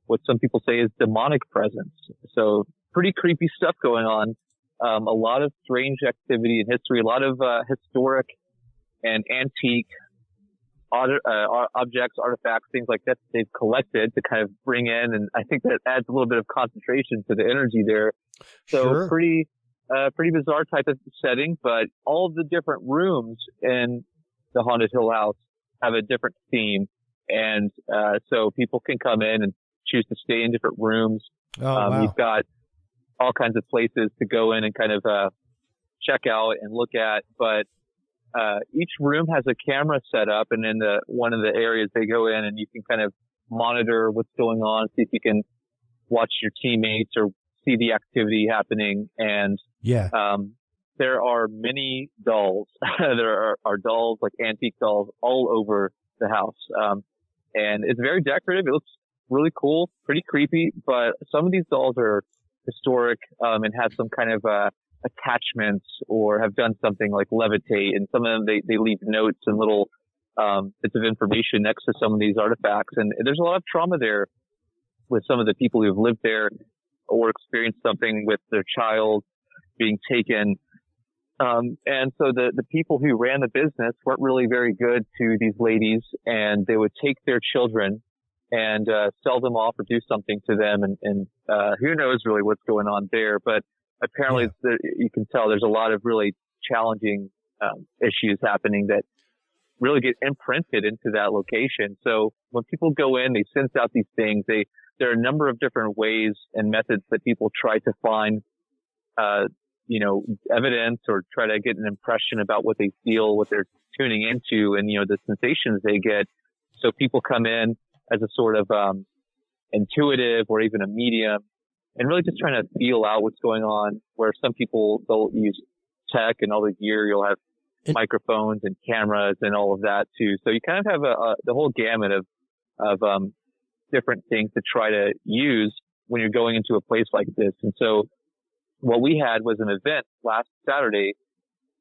what some people say is demonic presence. So pretty creepy stuff going on. A lot of strange activity in history, a lot of historic and antique objects, artifacts, things like that they've collected to kind of bring in. And I think that adds a little bit of concentration to the energy there. So Sure. pretty bizarre type of setting, but all of the different rooms in the Haunted Hill House have a different theme. And so people can come in and choose to stay in different rooms. Oh, wow. You've got all kinds of places to go in and kind of check out and look at, but each room has a camera set up, and in one of the areas they go in and you can kind of monitor what's going on, see if you can watch your teammates or see the activity happening. And Yeah. there are many dolls. There are dolls, like antique dolls, all over the house. And it's very decorative. It looks really cool, pretty creepy, but some of these dolls are historic, and have some kind of, attachments or have done something like levitate. And some of them, they leave notes and little, bits of information next to some of these artifacts. And there's a lot of trauma there with some of the people who have lived there or experienced something with their child being taken. And so the people who ran the business weren't really very good to these ladies, and they would take their children and sell them off or do something to them. And who knows really what's going on there. But apparently you can tell there's a lot of really challenging issues happening that really get imprinted into that location. So when people go in, they sense out these things. There are a number of different ways and methods that people try to find, evidence or try to get an impression about what they feel, what they're tuning into, and, the sensations they get. So people come in as a sort of, intuitive or even a medium, and really just trying to feel out what's going on, where some people, they'll use tech and all the gear. You'll have microphones and cameras and all of that too. So you kind of have the whole gamut of different things to try to use when you're going into a place like this. And so what we had was an event last Saturday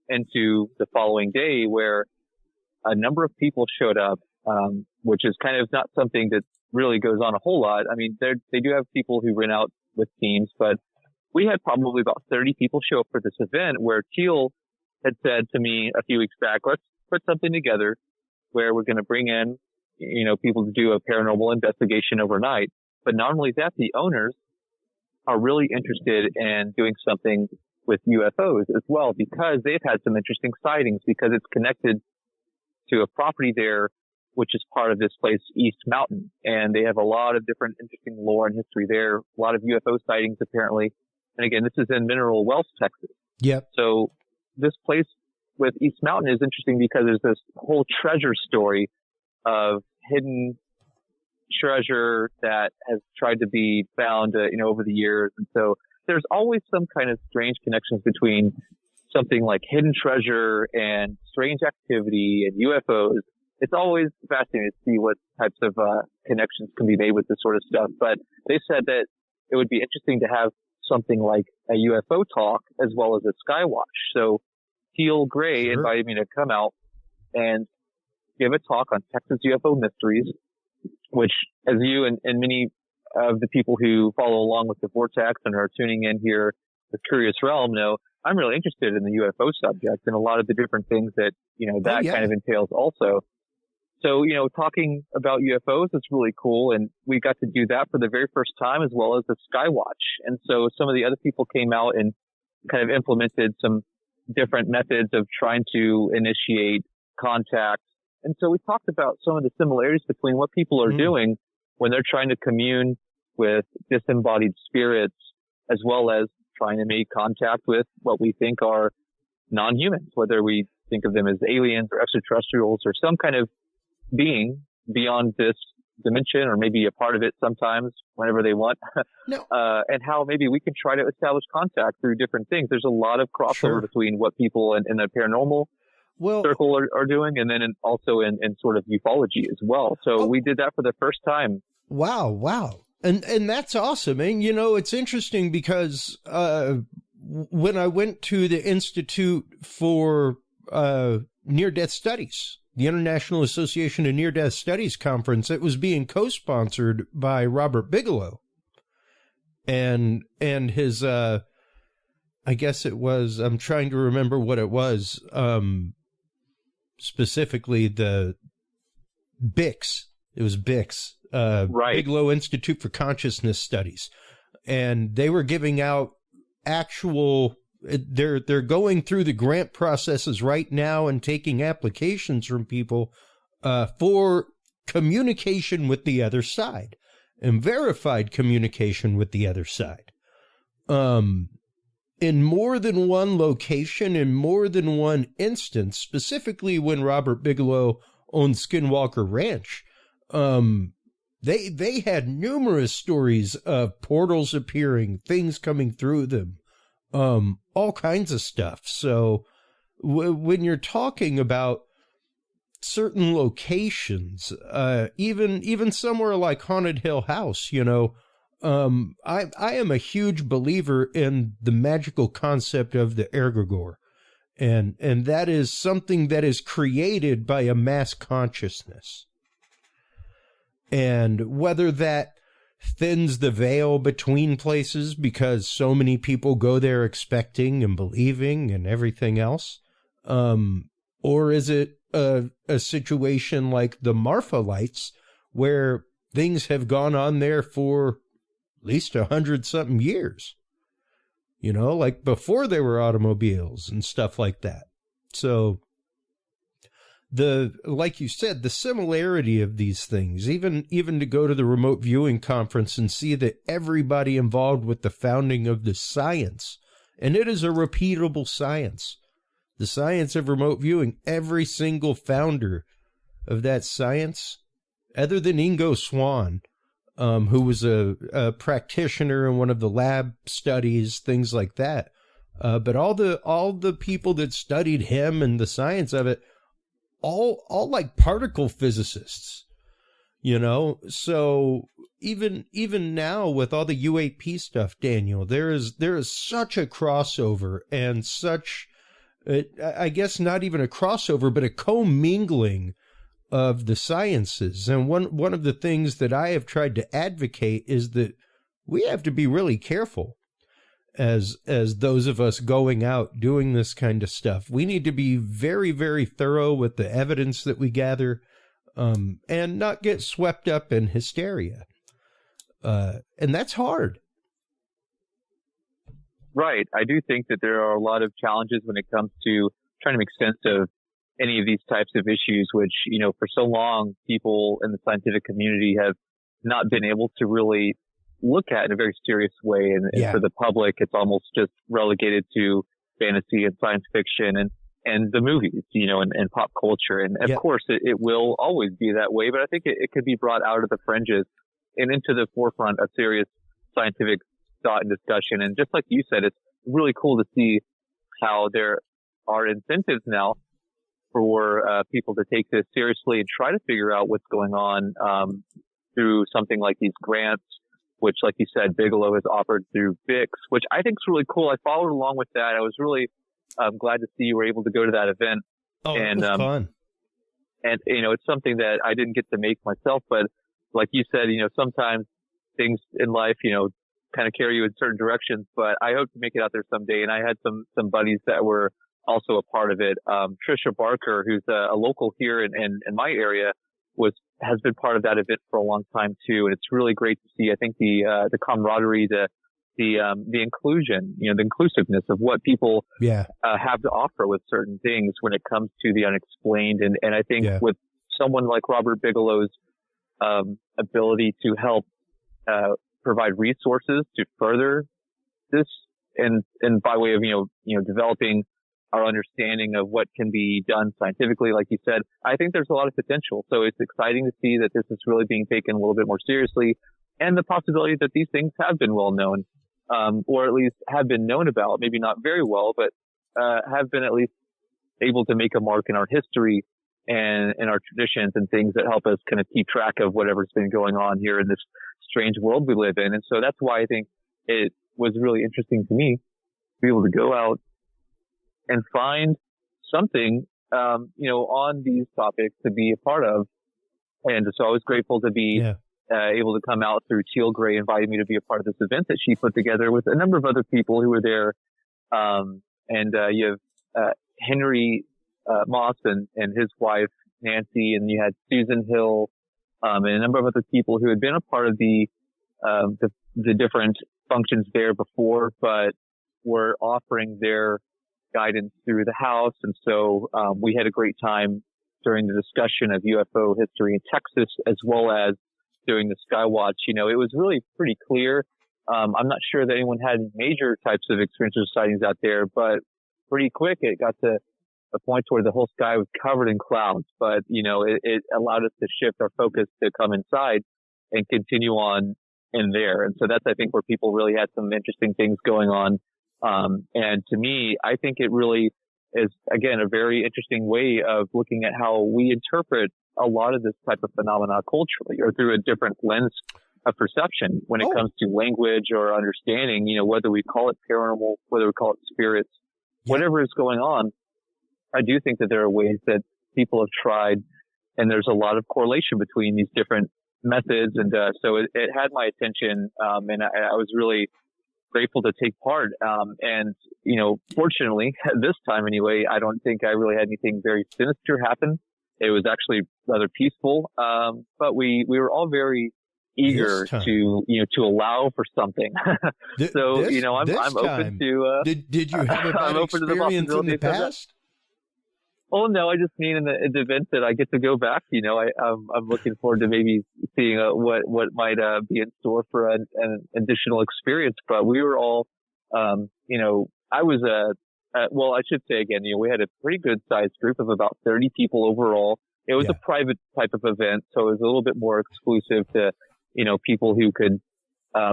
into the following day where a number of people showed up, which is kind of not something that really goes on a whole lot. I mean, they do have people who rent out with teams, but we had probably about 30 people show up for this event, where Teal had said to me a few weeks back, let's put something together where we're going to bring in, people to do a paranormal investigation overnight. But not only that, the owners are really interested in doing something with UFOs as well, because they've had some interesting sightings, because it's connected to a property there, which is part of this place, East Mountain. And they have a lot of different interesting lore and history there. A lot of UFO sightings, apparently. And again, this is in Mineral Wells, Texas. Yep. So this place with East Mountain is interesting because there's this whole treasure story of hidden treasure that has tried to be found, over the years. And so there's always some kind of strange connections between something like hidden treasure and strange activity and UFOs. It's always fascinating to see what types of connections can be made with this sort of stuff. But they said that it would be interesting to have something like a UFO talk as well as a sky watch. So Teal Gray invited me to come out and give a talk on Texas UFO mysteries, which, as you and many of the people who follow along with the Vortex and are tuning in here with Curious Realm know, I'm really interested in the UFO subject and a lot of the different things that, kind of entails also. So, talking about UFOs is really cool. And we got to do that for the very first time, as well as the Skywatch. And so some of the other people came out and kind of implemented some different methods of trying to initiate contact. And so we talked about some of the similarities between what people are doing when they're trying to commune with disembodied spirits, as well as trying to make contact with what we think are non-humans, whether we think of them as aliens or extraterrestrials or some kind of being beyond this dimension, or maybe a part of it sometimes whenever they want. And how maybe we can try to establish contact through different things. There's a lot of crossover between what people in the paranormal circle are doing, and then also in sort of ufology as well. So we did that for the first time. Wow. And that's awesome. And, it's interesting because when I went to the Institute for Near-Death Studies the International Association of Near-Death Studies conference. It was being co-sponsored by Robert Bigelow and his, I guess it was, I'm trying to remember what it was, specifically the BICS. It was BICS, right. Bigelow Institute for Consciousness Studies. And they were giving out actual, they're going through the grant processes right now and taking applications from people for communication with the other side and verified communication with the other side. In more than one location, in more than one instance, specifically when Robert Bigelow owned Skinwalker Ranch, they had numerous stories of portals appearing, things coming through them, all kinds of stuff. So when you're talking about certain locations, even somewhere like Haunted Hill House, you know, I am a huge believer in the magical concept of the egregore, and that is something that is created by a mass consciousness. And whether that thins the veil between places because so many people go there expecting and believing and everything else, or is it a situation like the Marfa Lights where things have gone on there for at least 100-something years, you know, like before there were automobiles and stuff like that. So like you said, the similarity of these things, even to go to the remote viewing conference and see that everybody involved with the founding of the science, and it is a repeatable science, the science of remote viewing, every single founder of that science, other than Ingo Swann, who was a practitioner in one of the lab studies, things like that. But all the people that studied him and the science of it, all like particle physicists, you know. So even now with all the UAP stuff, Daniel, there is such a crossover and such, I guess not even a crossover, but a commingling of the sciences. And one of the things that I have tried to advocate is that we have to be really careful as those of us going out doing this kind of stuff. We need to be very, very thorough with the evidence that we gather, and not get swept up in hysteria. And that's hard. Right. I do think that there are a lot of challenges when it comes to trying to make sense of any of these types of issues, which, you know, for so long, people in the scientific community have not been able to really look at in a very serious way. And for the public, it's almost just relegated to fantasy and science fiction and the movies, you know, and pop culture. And of course, it will always be that way, but I think it could be brought out of the fringes and into the forefront of serious scientific thought and discussion. And just like you said, it's really cool to see how there are incentives now for people to take this seriously and try to figure out what's going on through something like these grants, which, like you said, Bigelow has offered through BICS, which I think is really cool. I followed along with that. I was really glad to see you were able to go to that event. Oh, and, it was fun. And, you know, it's something that I didn't get to make myself, but like you said, you know, sometimes things in life, you know, kind of carry you in certain directions, but I hope to make it out there someday. And I had some buddies that were also a part of it. Trisha Barker, who's a local here in my area, has been part of that event for a long time too. And it's really great to see. I think the camaraderie, the inclusion, you know, the inclusiveness of what people have to offer with certain things when it comes to the unexplained. And I think with someone like Robert Bigelow's ability to help provide resources to further this, and by way of you know developing our understanding of what can be done scientifically, like you said, I think there's a lot of potential. So it's exciting to see that this is really being taken a little bit more seriously, and the possibility that these things have been well known, or at least have been known about, maybe not very well, but have been at least able to make a mark in our history and in our traditions and things that help us kind of keep track of whatever's been going on here in this strange world we live in. And so that's why I think it was really interesting to me to be able to go out and find something on these topics to be a part of. And so I was grateful to be able to come out through Teal Gray, inviting me to be a part of this event that she put together with a number of other people who were there. You have Henry Moss and his wife, Nancy, and you had Susan Hill, and a number of other people who had been a part of the different functions there before, but were offering their guidance through the house. And so we had a great time during the discussion of UFO history in Texas, as well as doing the Skywatch. It was really pretty clear. I'm not sure that anyone had major types of experiences or sightings out there, but pretty quick it got to a point where the whole sky was covered in clouds. But, it allowed us to shift our focus to come inside and continue on in there. And so that's, I think, where people really had some interesting things going on. And to me, I think it really is, again, a very interesting way of looking at how we interpret a lot of this type of phenomena culturally, or through a different lens of perception when it comes to language or understanding, whether we call it paranormal, whether we call it spirits, whatever is going on. I do think that there are ways that people have tried, and there's a lot of correlation between these different methods. And so it had my attention, and I was really grateful to take part. Fortunately, this time anyway, I don't think I really had anything very sinister happen. It was actually rather peaceful, but we were all very eager to allow for something. So I'm open to. Did you have a bad experience in the past? Oh no, I just mean in the event that I get to go back. I'm looking forward to maybe seeing what might be in store for an additional experience. But we were all, I was I should say again, we had a pretty good sized group of about 30 people overall. It was a private type of event, so it was a little bit more exclusive to, people who could,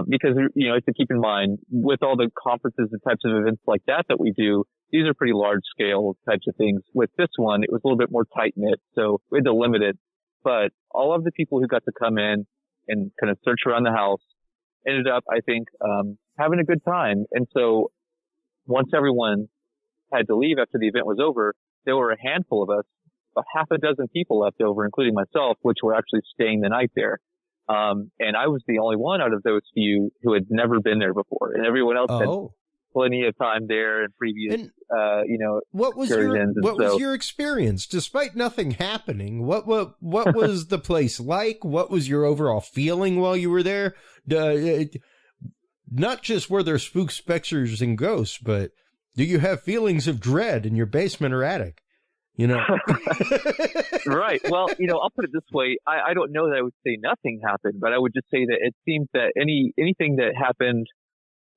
because, to keep in mind, with all the conferences and types of events like that we do, these are pretty large scale types of things. With this one, it was a little bit more tight knit, so we had to limit it. But all of the people who got to come in and kind of search around the house ended up, I think, having a good time. And so once everyone had to leave after the event was over, there were a handful of us, about half a dozen people left over, including myself, which were actually staying the night there. And I was the only one out of those few who had never been there before, and everyone else had plenty of time there in previous, what was your experience, despite nothing happening? What was the place like? What was your overall feeling while you were there? Not just were there spooks, specters, and ghosts, but do you have feelings of dread in your basement or attic? Right. Well, I'll put it this way. I don't know that I would say nothing happened, but I would just say that it seems that anything that happened,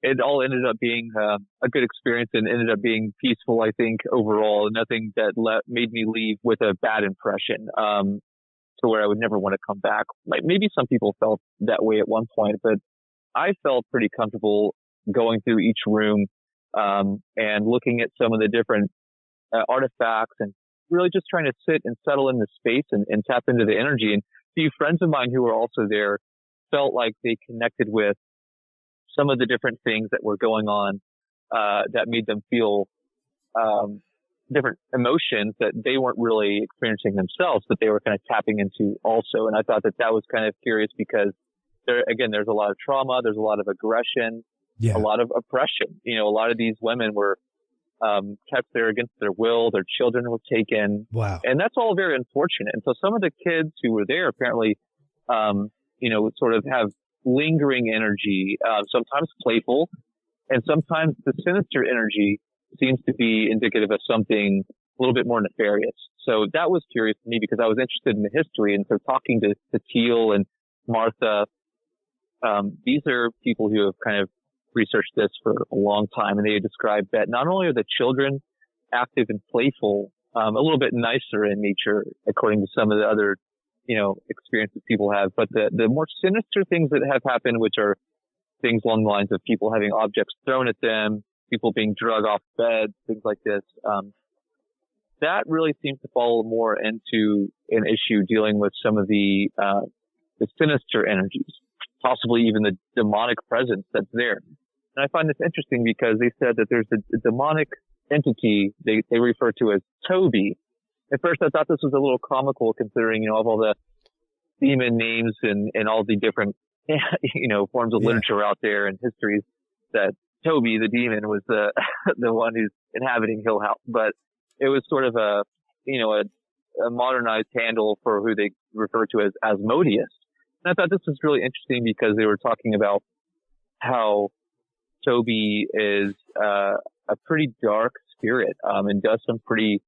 it all ended up being a good experience and ended up being peaceful, I think, overall. Nothing that made me leave with a bad impression, to where I would never want to come back. Like maybe some people felt that way at one point, but I felt pretty comfortable going through each room, and looking at some of the different artifacts, and really just trying to sit and settle in the space and tap into the energy. And a few friends of mine who were also there felt like they connected with some of the different things that were going on, that made them feel different emotions that they weren't really experiencing themselves, but they were kind of tapping into also. And I thought that was kind of curious, because there's a lot of trauma, there's a lot of aggression, a lot of oppression. A lot of these women were kept there against their will. Their children were taken. Wow. And that's all very unfortunate. And so some of the kids who were there apparently, sort of have lingering energy, sometimes playful, and sometimes the sinister energy seems to be indicative of something a little bit more nefarious. So that was curious to me, because I was interested in the history. And so talking to Teal and Martha, these are people who have kind of researched this for a long time, and they described that not only are the children active and playful, a little bit nicer in nature, according to some of the other, experiences people have, but the more sinister things that have happened, which are things along the lines of people having objects thrown at them, people being drug off beds, things like this, that really seems to fall more into an issue dealing with some of the sinister energies, possibly even the demonic presence that's there. And I find this interesting because they said that there's a demonic entity they refer to as Toby, at first I thought this was a little comical considering, you know, of all the demon names and all the different, you know, forms of literature out there and histories, that Toby the demon was the the one who's inhabiting Hill House. But it was sort of a, you know, a modernized handle for who they refer to as Asmodeus. And I thought this was really interesting because they were talking about how Toby is a pretty dark spirit and does some pretty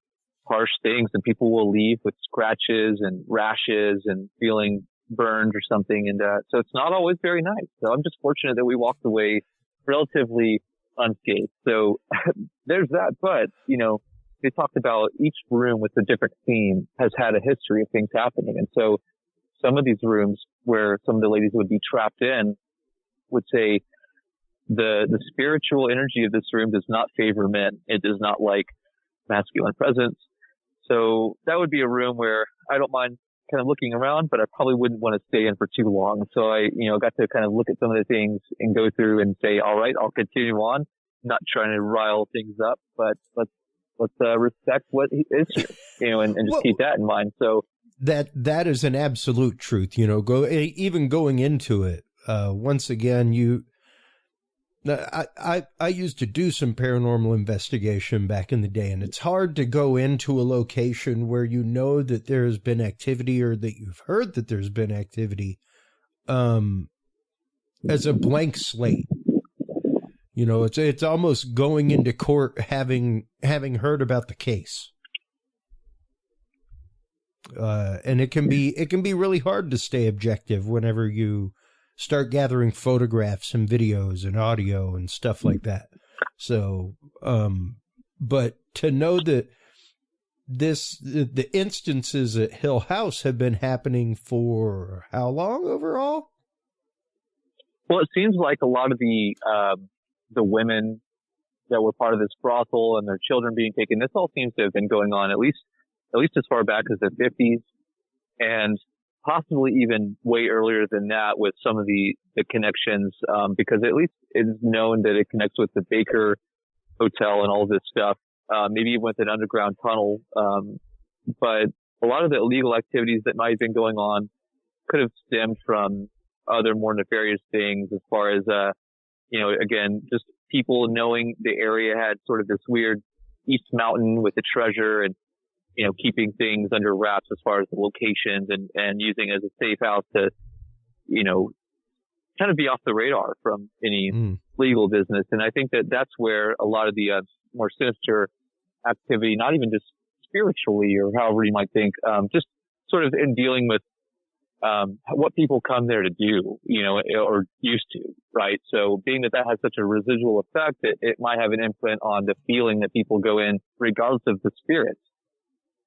harsh things, and people will leave with scratches and rashes and feeling burned or something. And so it's not always very nice. So I'm just fortunate that we walked away relatively unscathed. So there's that. But, you know, they talked about each room with a different theme has had a history of things happening. And so some of these rooms where some of the ladies would be trapped in would say the spiritual energy of this room does not favor men. It does not like masculine presence. So that would be a room where I don't mind kind of looking around, but I probably wouldn't want to stay in for too long. So I, you know, got to kind of look at some of the things and go through and say, all right, I'll continue on, not trying to rile things up, but let's respect what is here, you know, and just keep that in mind. So that is an absolute truth, you know, even going into it. Once again, I used to do some paranormal investigation back in the day, and it's hard to go into a location where you know that there has been activity or that you've heard that there's been activity as a blank slate. You know, it's almost going into court having heard about the case. And it can be really hard to stay objective whenever you start gathering photographs and videos and audio and stuff like that. So, but to know that the instances at Hill House have been happening for how long overall? Well, it seems like a lot of the women that were part of this brothel and their children being taken, this all seems to have been going on at least as far back as the 50s, and possibly even way earlier than that with some of the connections, because at least it is known that it connects with the Baker Hotel and all of this stuff, maybe even with an underground tunnel. But a lot of the illegal activities that might have been going on could have stemmed from other more nefarious things as far as, you know, again, just people knowing the area had sort of this weird East Mountain with the treasure and, you know, keeping things under wraps as far as the locations and using it as a safe house to, you know, kind of be off the radar from any legal business. And I think that that's where a lot of the more sinister activity, not even just spiritually or however you might think, just sort of in dealing with what people come there to do, you know, or used to, right? So being that has such a residual effect, it might have an imprint on the feeling that people go in regardless of the spirits.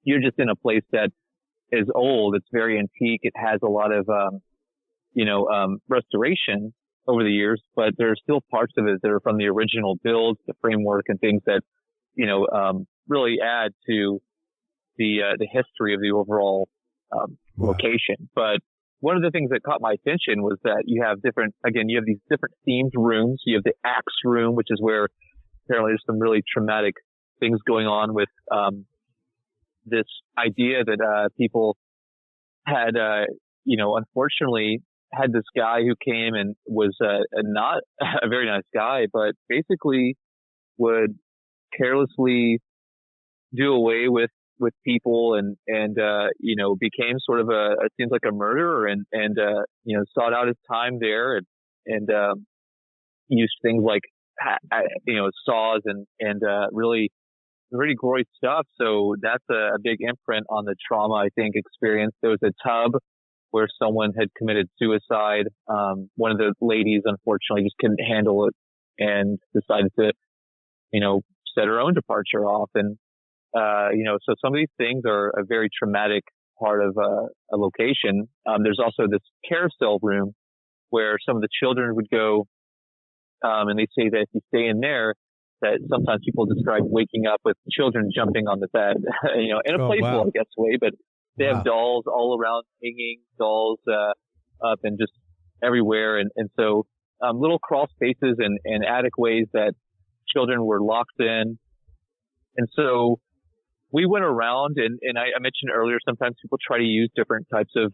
You're just in a place that is old. It's very antique. It has a lot of, restoration over the years, but there are still parts of it that are from the original build, the framework and things that, you know, really add to the history of the overall, location. But one of the things that caught my attention was that you have these different themed rooms. You have the axe room, which is where apparently there's some really traumatic things going on with, this idea that people had, unfortunately had this guy who came and was not a very nice guy, but basically would carelessly do away with people and became sort of it seems like a murderer and sought out his time there and used things like, saws and really gory stuff. So that's a big imprint on the trauma, I think, experience. There was a tub where someone had committed suicide. One of the ladies, unfortunately, just couldn't handle it and decided to, set her own departure off. And, so some of these things are a very traumatic part of a location. There's also this carousel room where some of the children would go, and they say that if you stay in there, that sometimes people describe waking up with children jumping on the bed, in a playful, I guess, way, but they have dolls all around, hanging dolls, up and just everywhere. And so, little crawl spaces and attic ways that children were locked in. And so we went around and I mentioned earlier, sometimes people try to use different types of,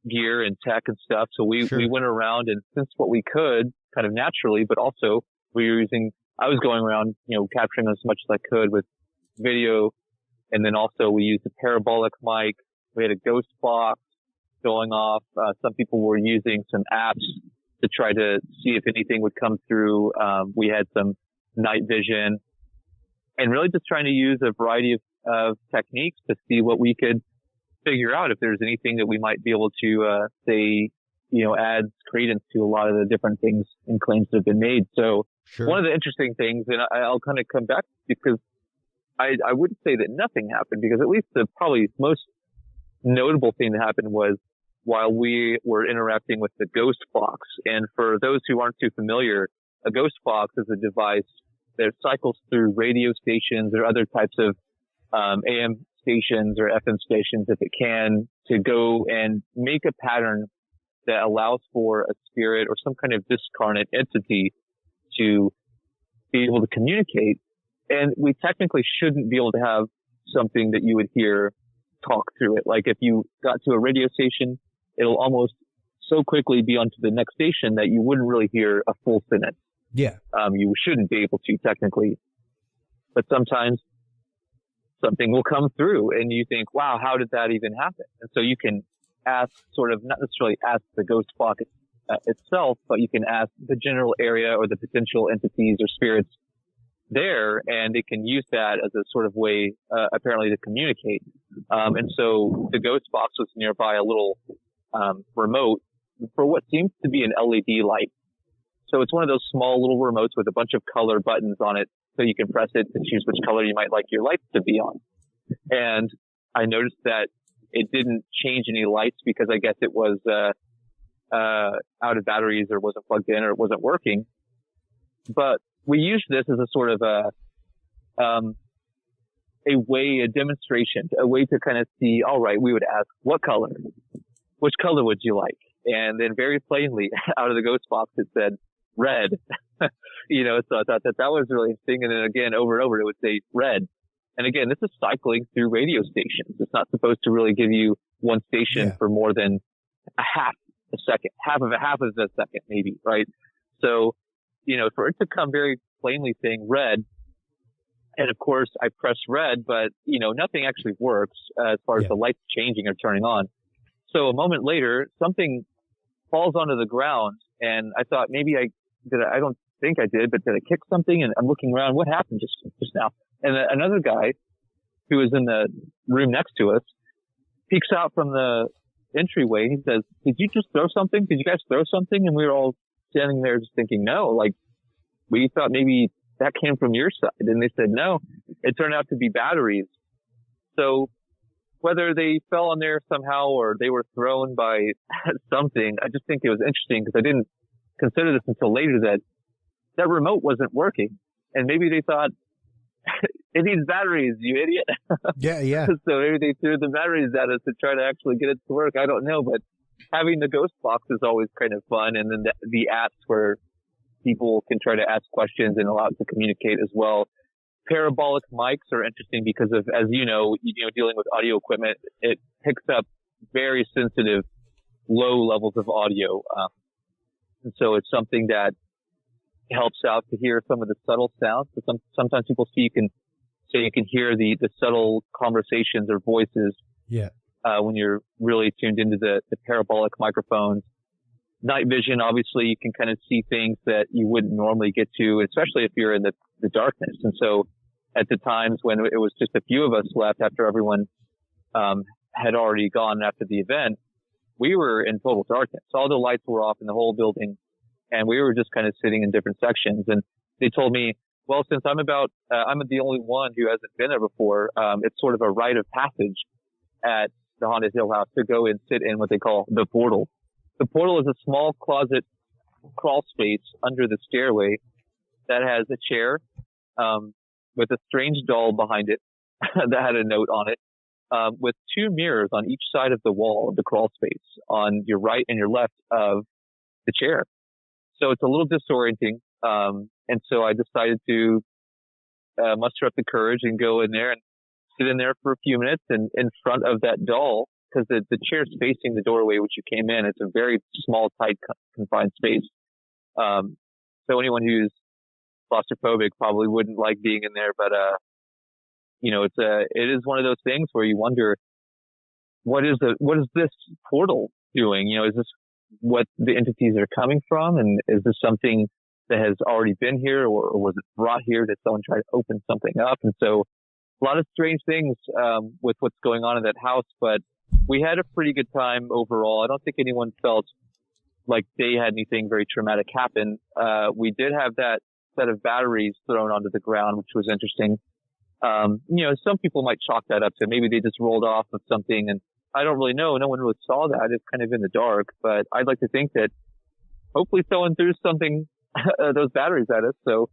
gear and tech and stuff. So we went around and sensed what we could kind of naturally, but also I was going around, capturing as much as I could with video. And then also we used a parabolic mic. We had a ghost box going off. Some people were using some apps to try to see if anything would come through. We had some night vision and really just trying to use a variety of techniques to see what we could figure out, if there's anything that we might be able to, adds credence to a lot of the different things and claims that have been made. So one of the interesting things, and I'll kind of come back because I wouldn't say that nothing happened, because at least the probably most notable thing that happened was while we were interacting with the ghost box. And for those who aren't too familiar, a ghost box is a device that cycles through radio stations or other types of AM stations or FM stations, if it can, to go and make a pattern that allows for a spirit or some kind of discarnate entity to be able to communicate. And we technically shouldn't be able to have something that you would hear talk through it. Like if you got to a radio station, it'll almost so quickly be onto the next station that you wouldn't really hear a full sentence. Yeah. You shouldn't be able to technically, but sometimes something will come through and you think, wow, how did that even happen? And so you can ask, sort of, not necessarily ask the ghost box itself, but you can ask the general area or the potential entities or spirits there, and it can use that as a sort of way, apparently, to communicate. And so the ghost box was nearby a little remote for what seems to be an LED light. So it's one of those small little remotes with a bunch of color buttons on it, so you can press it to choose which color you might like your lights to be on. And I noticed that it didn't change any lights because I guess it was out of batteries or wasn't plugged in or it wasn't working. But we used this as a sort of a demonstration, a way to kind of see, all right, we would ask, what color? Which color would you like? And then very plainly out of the ghost box, it said red. So I thought that was really interesting. And then again, over and over, it would say red. And again, this is cycling through radio stations. It's not supposed to really give you one station for more than half a second, maybe, right? So, for it to come very plainly saying red, and of course I press red, but, nothing actually works as far as the lights changing or turning on. So a moment later, something falls onto the ground, and I thought maybe I don't think I did, but did I kick something? And I'm looking around, what happened just now? And another guy who was in the room next to us peeks out from the entryway. He says, did you just throw something? Did you guys throw something? And we were all standing there just thinking, no, like we thought maybe that came from your side. And they said, no, it turned out to be batteries. So whether they fell on there somehow or they were thrown by something, I just think it was interesting because I didn't consider this until later that remote wasn't working. And maybe they thought, it needs batteries, you idiot. Yeah. So maybe they threw the batteries at us to try to actually get it to work. I don't know, but having the ghost box is always kind of fun. And then the apps where people can try to ask questions and allow it to communicate as well. Parabolic mics are interesting because of, as you know, dealing with audio equipment, it picks up very sensitive, low levels of audio. And so it's something that helps out to hear some of the subtle sounds. So sometimes people you can hear the subtle conversations or voices. Yeah. When you're really tuned into the parabolic microphones. Night vision, obviously, you can kind of see things that you wouldn't normally get to, especially if you're in the darkness. And so at the times when it was just a few of us left after everyone had already gone after the event, we were in total darkness. All the lights were off in the whole building, and we were just kind of sitting in different sections. And they told me, well, since I'm the only one who hasn't been there before, it's sort of a rite of passage at the Haunted Hill House to go and sit in what they call the portal. The portal is a small closet crawl space under the stairway that has a chair with a strange doll behind it that had a note on it, with two mirrors on each side of the wall of the crawl space on your right and your left of the chair. So it's a little disorienting. And so I decided to muster up the courage and go in there. And sit in there for a few minutes and in front of that doll, because the chair's facing the doorway which you came in. It's a very small, tight, confined space. So anyone who's claustrophobic probably wouldn't like being in there, but it is one of those things where you wonder, what is this portal doing? Is this what the entities are coming from? And is this something that has already been here, or was it brought here? Did someone try to open something up? And so a lot of strange things with what's going on in that house, but we had a pretty good time overall. I don't think anyone felt like they had anything very traumatic happen. We did have that set of batteries thrown onto the ground, which was interesting. Some people might chalk that up to maybe they just rolled off of something, and I don't really know. No one really saw that. It's kind of in the dark, but I'd like to think that hopefully someone threw something, those batteries at us. So,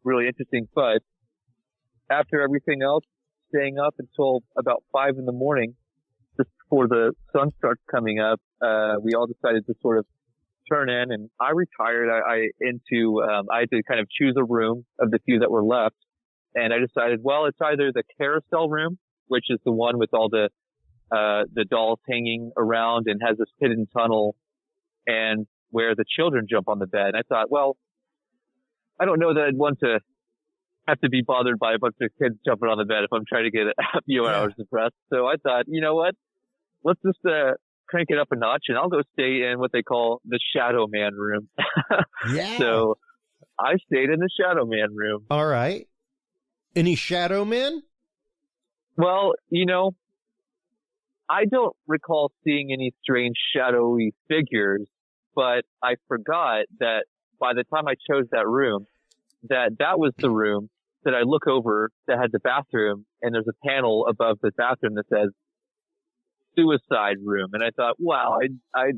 really interesting. But after everything else, staying up until about 5 a.m, just before the sun starts coming up, we all decided to sort of turn in, and I retired. I had to kind of choose a room of the few that were left. And I decided, well, it's either the Carousel Room, which is the one with all the dolls hanging around and has this hidden tunnel, and where the children jump on the bed. And I thought, well, I don't know that I'd want to have to be bothered by a bunch of kids jumping on the bed if I'm trying to get a few hours of rest. So I thought, you know what? Let's just crank it up a notch, and I'll go stay in what they call the Shadow Man room. Yeah. So I stayed in the Shadow Man room. All right. Any Shadow Men? Well, I don't recall seeing any strange shadowy figures, but I forgot that by the time I chose that room, that was the room that I look over that had the bathroom, and there's a panel above the bathroom that says suicide room. And I thought, wow, I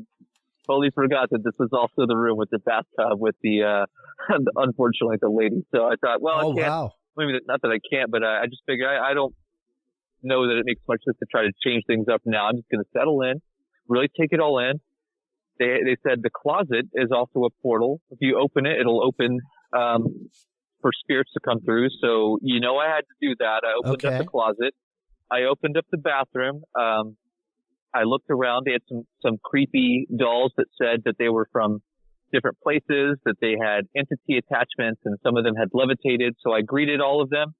totally forgot that this was also the room with the bathtub with the unfortunately the lady. So I thought, well, I can't. Wow. Maybe not that I can't, but I just figured I don't know that it makes much sense to try to change things up now. I'm just going to settle in, really take it all in. They said the closet is also a portal. If you open it, it'll open for spirits to come through. So, I had to do that. I opened up the closet. I opened up the bathroom. I looked around. They had some creepy dolls that said that they were from different places, that they had entity attachments, and some of them had levitated. So I greeted all of them.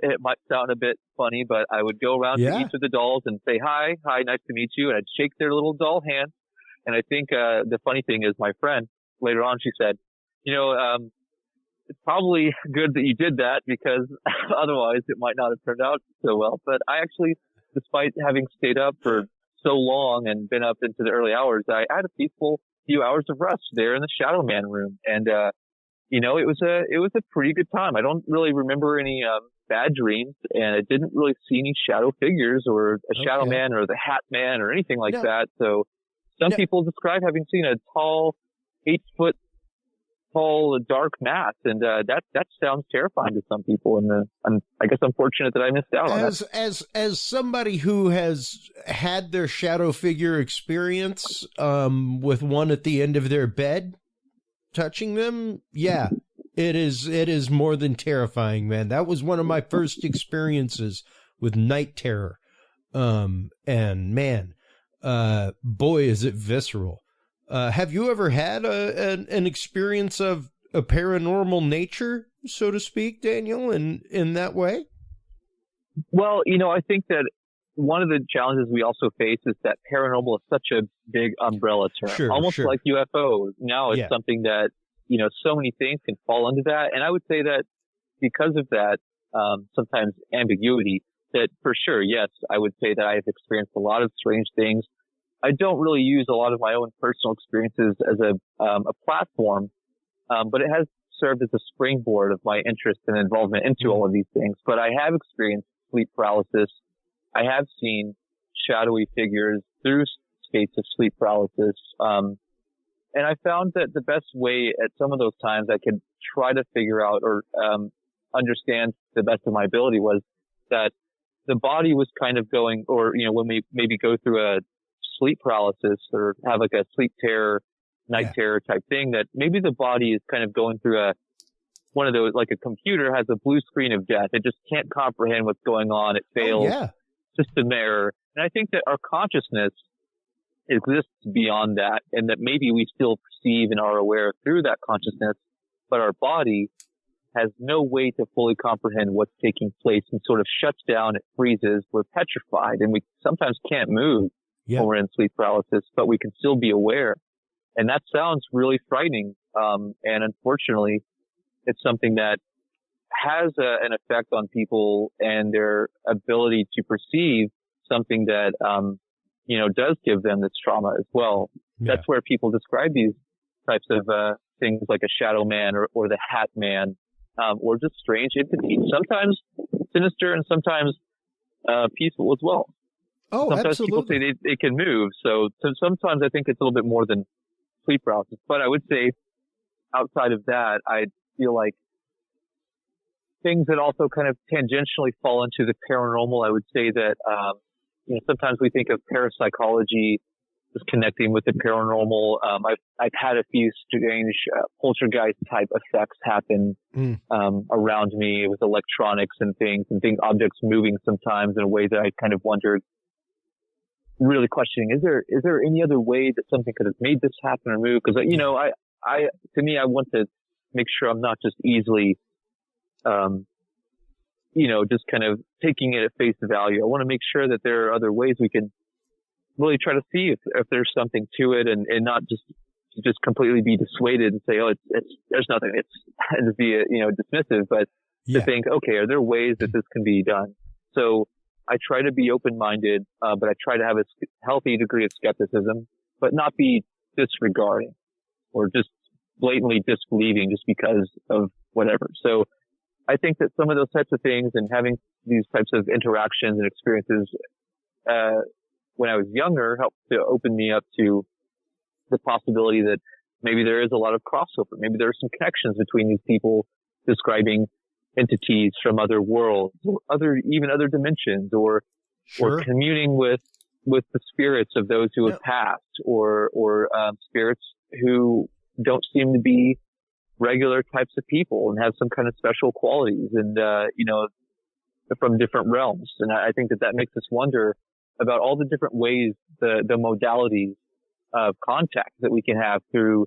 It might sound a bit funny, but I would go around to each of the dolls and say, hi, nice to meet you. And I'd shake their little doll hand. And I think, the funny thing is my friend later on, she said, it's probably good that you did that, because otherwise it might not have turned out so well. But I actually, despite having stayed up for so long and been up into the early hours, I had a peaceful few hours of rest there in the Shadow Man room. And, it was a pretty good time. I don't really remember any, bad dreams, and I didn't really see any shadow figures or a Shadow Man or the Hat Man or anything like that. So some people describe having seen a tall, 8-foot tall, dark mass. And, that sounds terrifying to some people. And I'm, I guess I'm fortunate that I missed out on that. As somebody who has had their shadow figure experience, with one at the end of their bed touching them, it is more than terrifying, man. That was one of my first experiences with night terror. And man, boy, is it visceral. Have you ever had an experience of a paranormal nature, so to speak, Daniel, in that way? Well, I think that one of the challenges we also face is that paranormal is such a big umbrella term, almost like UFOs. Now it's something that, so many things can fall under that. And I would say that because of that, sometimes ambiguity, that for sure, yes, I would say that I have experienced a lot of strange things. I don't really use a lot of my own personal experiences as a platform, but it has served as a springboard of my interest and involvement into all of these things. But I have experienced sleep paralysis. I have seen shadowy figures through states of sleep paralysis. And I found that the best way at some of those times I could try to figure out or understand to the best of my ability was that the body was kind of going, or, when we maybe go through a sleep paralysis or have like a sleep terror, night terror type thing, that maybe the body is kind of going through one of those, like a computer has a blue screen of death. It just can't comprehend what's going on. It fails. Oh, yeah. System error. And I think that our consciousness exists beyond that, and that maybe we still perceive and are aware through that consciousness, but our body has no way to fully comprehend what's taking place and sort of shuts down. It freezes. We're petrified, and we sometimes can't move when we're in sleep paralysis, but we can still be aware. And that sounds really frightening. And unfortunately, it's something that has an effect on people and their ability to perceive something that, does give them this trauma as well. Yeah. That's where people describe these types of things like a shadow man or the hat man, or just strange entities, sometimes sinister and sometimes peaceful as well. Oh, sometimes absolutely. people say they can move. So sometimes I think it's a little bit more than sleep paralysis. But I would say outside of that, I feel like things that also kind of tangentially fall into the paranormal, I would say that, sometimes we think of parapsychology as connecting with the paranormal. I've had a few strange poltergeist type effects happen around me with electronics and objects moving sometimes in a way that I kind of wondered, really questioning, is there any other way that something could have made this happen or move? Because, I want to make sure I'm not just easily, just kind of taking it at face value. I want to make sure that there are other ways we can really try to see if there's something to it, and not just completely be dissuaded and say, oh, there's nothing. And to be, dismissive, but to think, okay, are there ways that this can be done? So I try to be open-minded, but I try to have a healthy degree of skepticism, but not be disregarding or just blatantly disbelieving just because of whatever. So I think that some of those types of things and having these types of interactions and experiences, when I was younger, helped to open me up to the possibility that maybe there is a lot of crossover. Maybe there are some connections between these people describing entities from other worlds or other dimensions or communing with the spirits of those who have passed or spirits who don't seem to be regular types of people and have some kind of special qualities and, from different realms. And I think that makes us wonder about all the different ways, the modalities of contact that we can have through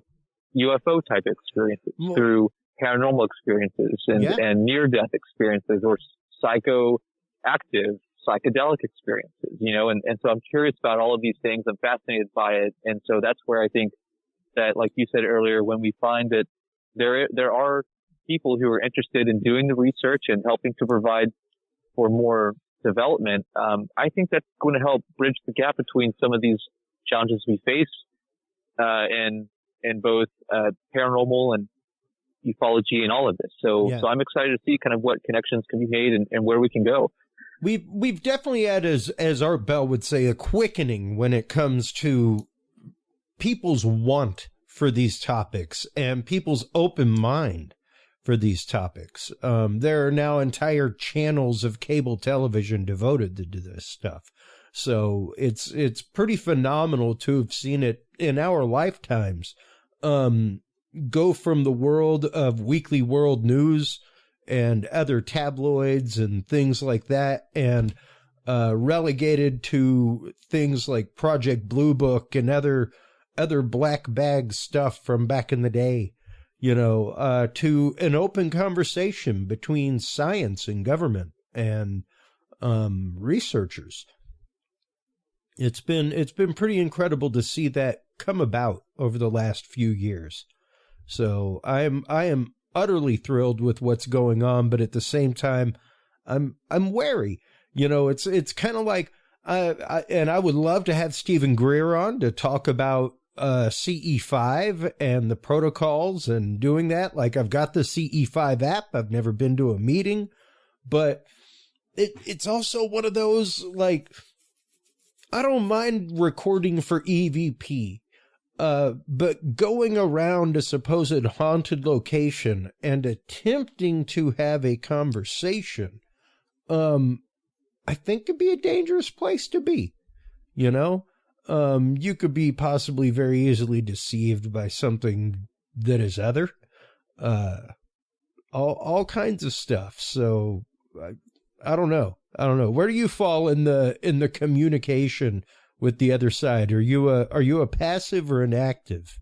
UFO type experiences, through paranormal experiences and near-death experiences or psychoactive, psychedelic experiences, and so I'm curious about all of these things. I'm fascinated by it. And so that's where I think that, like you said earlier, when we find that there are people who are interested in doing the research and helping to provide for more development, I think that's going to help bridge the gap between some of these challenges we face, in both, paranormal and ufology and all of this. So I'm excited to see kind of what connections can be made and where we can go. We've definitely had, as Art Bell would say, a quickening when it comes to people's want for these topics and people's open mind for these topics. There are now entire channels of cable television devoted to this stuff. So it's pretty phenomenal to have seen it in our lifetimes, go from the world of Weekly World News and other tabloids and things like that, and relegated to things like Project Blue Book and other black bag stuff from back in the day, to an open conversation between science and government and researchers. It's been pretty incredible to see that come about over the last few years. So I am utterly thrilled with what's going on, but at the same time, I'm wary. It's kind of like, and I would love to have Stephen Greer on to talk about CE5 and the protocols and doing that. Like, I've got the CE5 app. I've never been to a meeting, but it's also one of those, like, I don't mind recording for EVP, but going around a supposed haunted location and attempting to have a conversation, I think could be a dangerous place to be, you could be possibly very easily deceived by something that is other. all kinds of stuff. So I don't know. Where do you fall in the communication with the other side? Are you a passive or an active?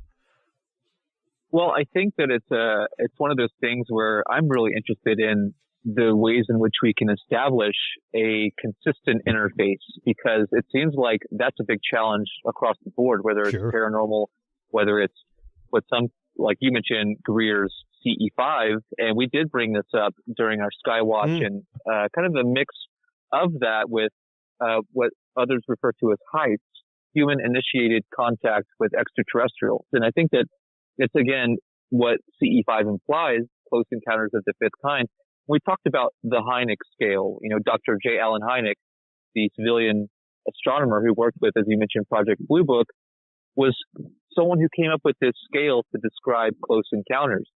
Well, I think that it's one of those things where I'm really interested in the ways in which we can establish a consistent interface, because it seems like that's a big challenge across the board, whether it's paranormal, whether it's what some, like you mentioned, Greer's CE5, and we did bring this up during our Skywatch, and kind of the mix of that with what others refer to as heights, human-initiated contact with extraterrestrials. And I think that it's, again, what CE5 implies, close encounters of the fifth kind. We talked about the Hynek scale. You know, Dr. J. Allen Hynek, the civilian astronomer who worked with, as you mentioned, Project Blue Book, was someone who came up with this scale to describe close encounters.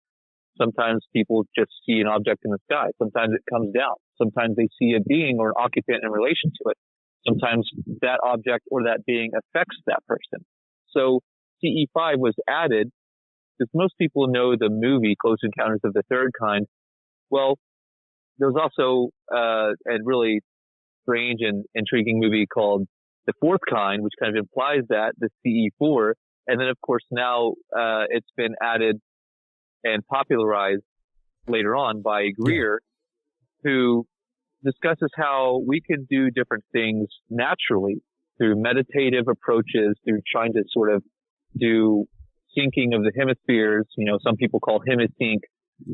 Sometimes people just see an object in the sky. Sometimes it comes down. Sometimes they see a being or an occupant in relation to it. Sometimes that object or that being affects that person. So CE5 was added because most people know the movie Close Encounters of the Third Kind. Well, there's also a really strange and intriguing movie called The Fourth Kind, which kind of implies that, the CE4. And then, of course, now it's been added and popularized later on by Greer, who discusses how we can do different things naturally through meditative approaches, through trying to sort of do syncing of the hemispheres, you know, some people call hemisync,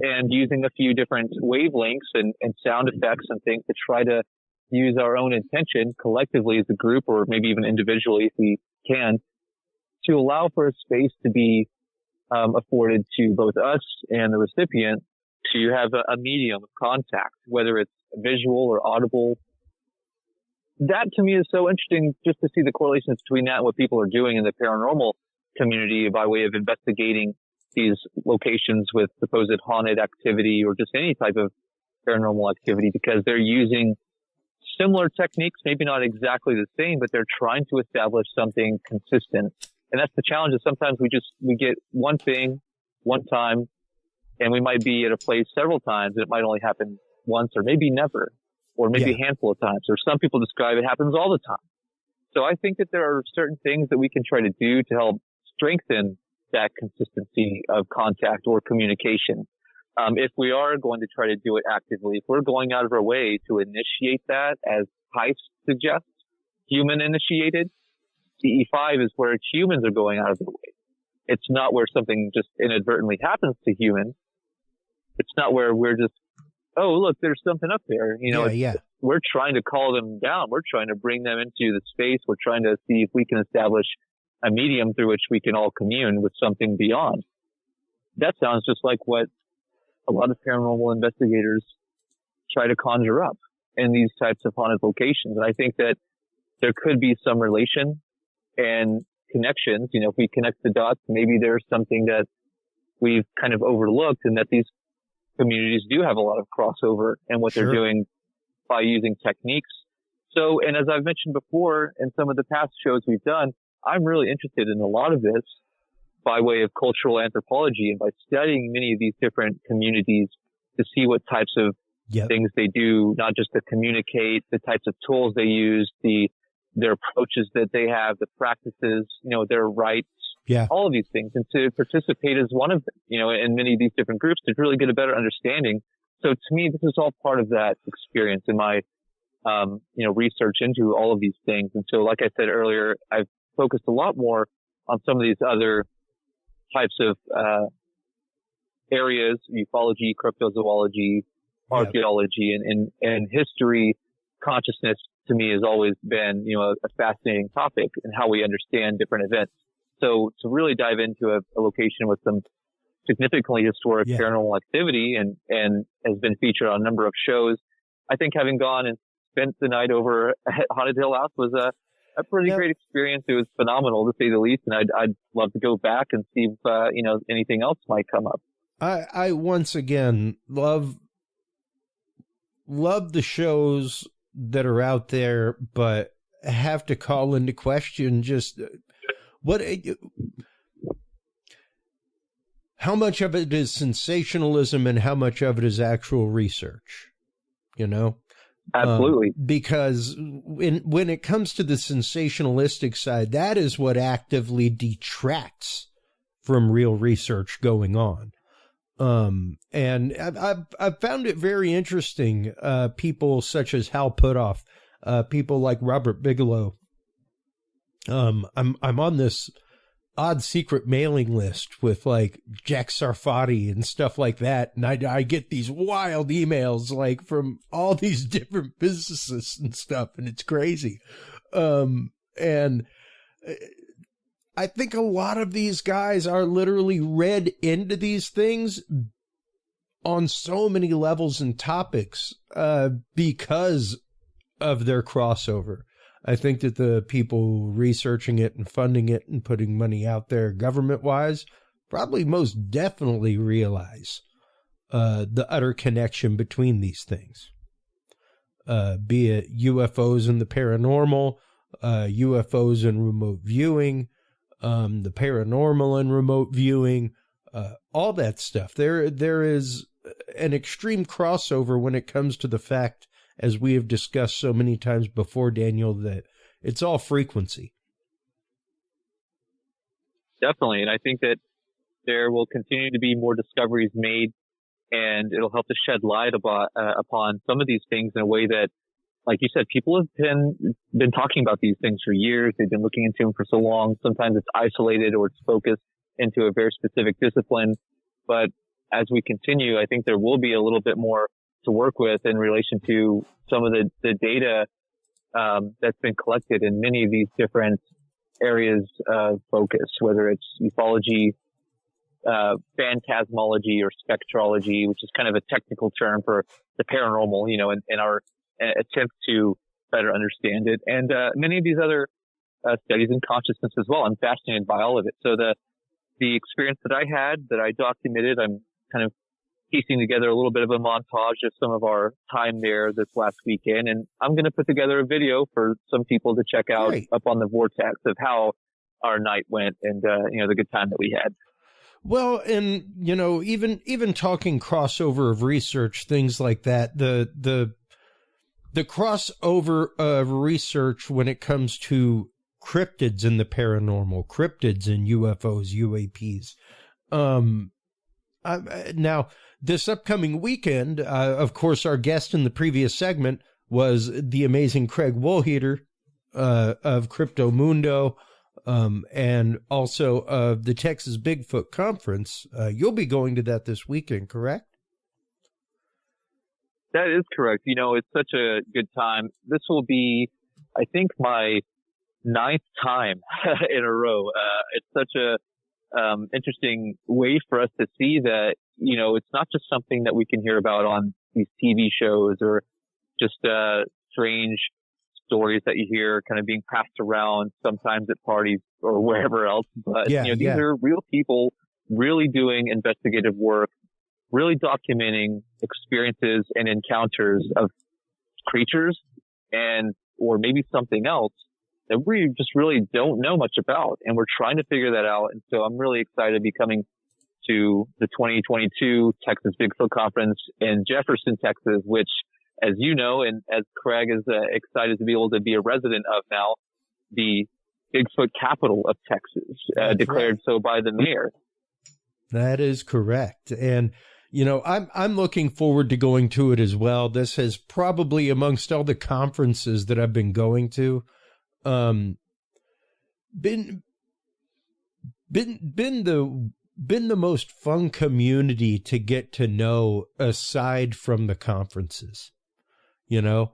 and using a few different wavelengths and sound effects and things to try to use our own intention collectively as a group, or maybe even individually if we can, to allow for a space to be afforded to both us and the recipient to have a medium of contact, whether it's visual or audible. That to me is so interesting, just to see the correlations between that and what people are doing in the paranormal community by way of investigating these locations with supposed haunted activity or just any type of paranormal activity, because they're using similar techniques, maybe not exactly the same, but they're trying to establish something consistent. And that's the challenge, is sometimes we get one thing one time, and we might be at a place several times, and it might only happen once or maybe never, or maybe a handful of times, or some people describe it happens all the time. So I think that there are certain things that we can try to do to help strengthen that consistency of contact or communication. If we are going to try to do it actively, if we're going out of our way to initiate that, as Heist suggests, human initiated, CE5 is where humans are going out of their way. It's not where something just inadvertently happens to humans. It's not where we're just, oh, look, there's something up there. You know, we're trying to call them down. We're trying to bring them into the space. We're trying to see if we can establish a medium through which we can all commune with something beyond. That sounds just like what a lot of paranormal investigators try to conjure up in these types of haunted locations. And I think that there could be some relation and connections. You know, if we connect the dots, maybe there's something that we've kind of overlooked, and that these communities do have a lot of crossover in what they're doing by using techniques. So, and as I've mentioned before in some of the past shows we've done, I'm really interested in a lot of this by way of cultural anthropology and by studying many of these different communities to see what types of things they do, not just to communicate, the types of tools they use, their approaches that they have, the practices, you know, their rites, all of these things, and to participate as one of them, you know, in many of these different groups to really get a better understanding. So to me, this is all part of that experience in my, you know, research into all of these things. And so, like I said earlier, I've focused a lot more on some of these other types of areas, ufology, cryptozoology, archaeology, and history. Consciousness to me has always been, you know, a fascinating topic, and how we understand different events. So to really dive into a location with some significantly historic paranormal activity and has been featured on a number of shows, I think having gone and spent the night over at Haunted Hill House was a pretty great experience. It was phenomenal, to say the least, and I'd love to go back and see if you know, anything else might come up. I once again love the shows that are out there, but have to call into question just what how much of it is sensationalism and how much of it is actual research, you know? Absolutely. Because when it comes to the sensationalistic side, that is what actively detracts from real research going on. And I've found it very interesting. People such as Hal Puthoff, people like Robert Bigelow. I'm on this odd secret mailing list with like Jack Sarfati and stuff like that. And I get these wild emails like from all these different physicists and stuff. And it's crazy. And I think a lot of these guys are literally read into these things on so many levels and topics, because of their crossover. I think that the people researching it and funding it and putting money out there government-wise probably most definitely realize the utter connection between these things, be it UFOs and the paranormal, UFOs and remote viewing, the paranormal and remote viewing, all that stuff. There is an extreme crossover when it comes to the fact, as we have discussed so many times before, Daniel, that it's all frequency. Definitely. And I think that there will continue to be more discoveries made, and it'll help to shed light upon some of these things in a way that, like you said, people have been talking about these things for years. They've been looking into them for so long. Sometimes it's isolated or it's focused into a very specific discipline. But as we continue, I think there will be a little bit more to work with in relation to some of the data that's been collected in many of these different areas of focus, whether it's ufology, phantasmology, or spectrology, which is kind of a technical term for the paranormal, you know, in our attempt to better understand it, and many of these other studies in consciousness as well. I'm fascinated by all of it. So the experience that I had, that I documented, I'm kind of piecing together a little bit of a montage of some of our time there this last weekend. And I'm going to put together a video for some people to check out up on the Vortex of how our night went and, you know, the good time that we had. Well, and, you know, even talking crossover of research, things like that, the crossover of research when it comes to cryptids in the paranormal, cryptids in UFOs, UAPs. Now, this upcoming weekend, of course, our guest in the previous segment was the amazing Craig Woolheater of Crypto Mundo, and also of the Texas Bigfoot Conference. You'll be going to that this weekend, correct? That is correct. You know, it's such a good time. This will be, I think, my 9th time in a row. It's such a interesting way for us to see that, you know, it's not just something that we can hear about on these TV shows or just strange stories that you hear kind of being passed around sometimes at parties or wherever else. But, you know, these are real people really doing investigative work, really documenting experiences and encounters of creatures and, or maybe something else that we just really don't know much about. And we're trying to figure that out. And so I'm really excited to be coming to the 2022 Texas Bigfoot Conference in Jefferson, Texas, which, as you know, and as Craig is excited to be able to be a resident of now, the Bigfoot capital of Texas, declared so by the mayor. That is correct. And, you know, I'm looking forward to going to it as well. This has probably, amongst all the conferences that I've been going to, been the most fun community to get to know aside from the conferences, you know,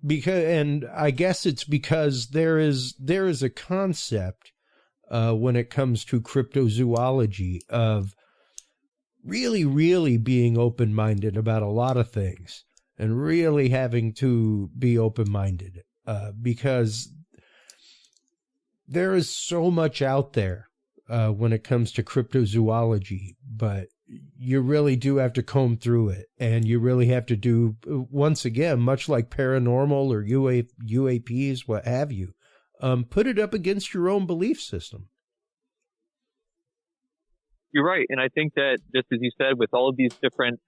because, and I guess it's because there is a concept, when it comes to cryptozoology of really, really being open-minded about a lot of things and really having to be open-minded, because there is so much out there when it comes to cryptozoology, but you really do have to comb through it, and you really have to do, once again, much like paranormal or UAPs, what have you, put it up against your own belief system. You're right. And I think that just as you said, with all of these different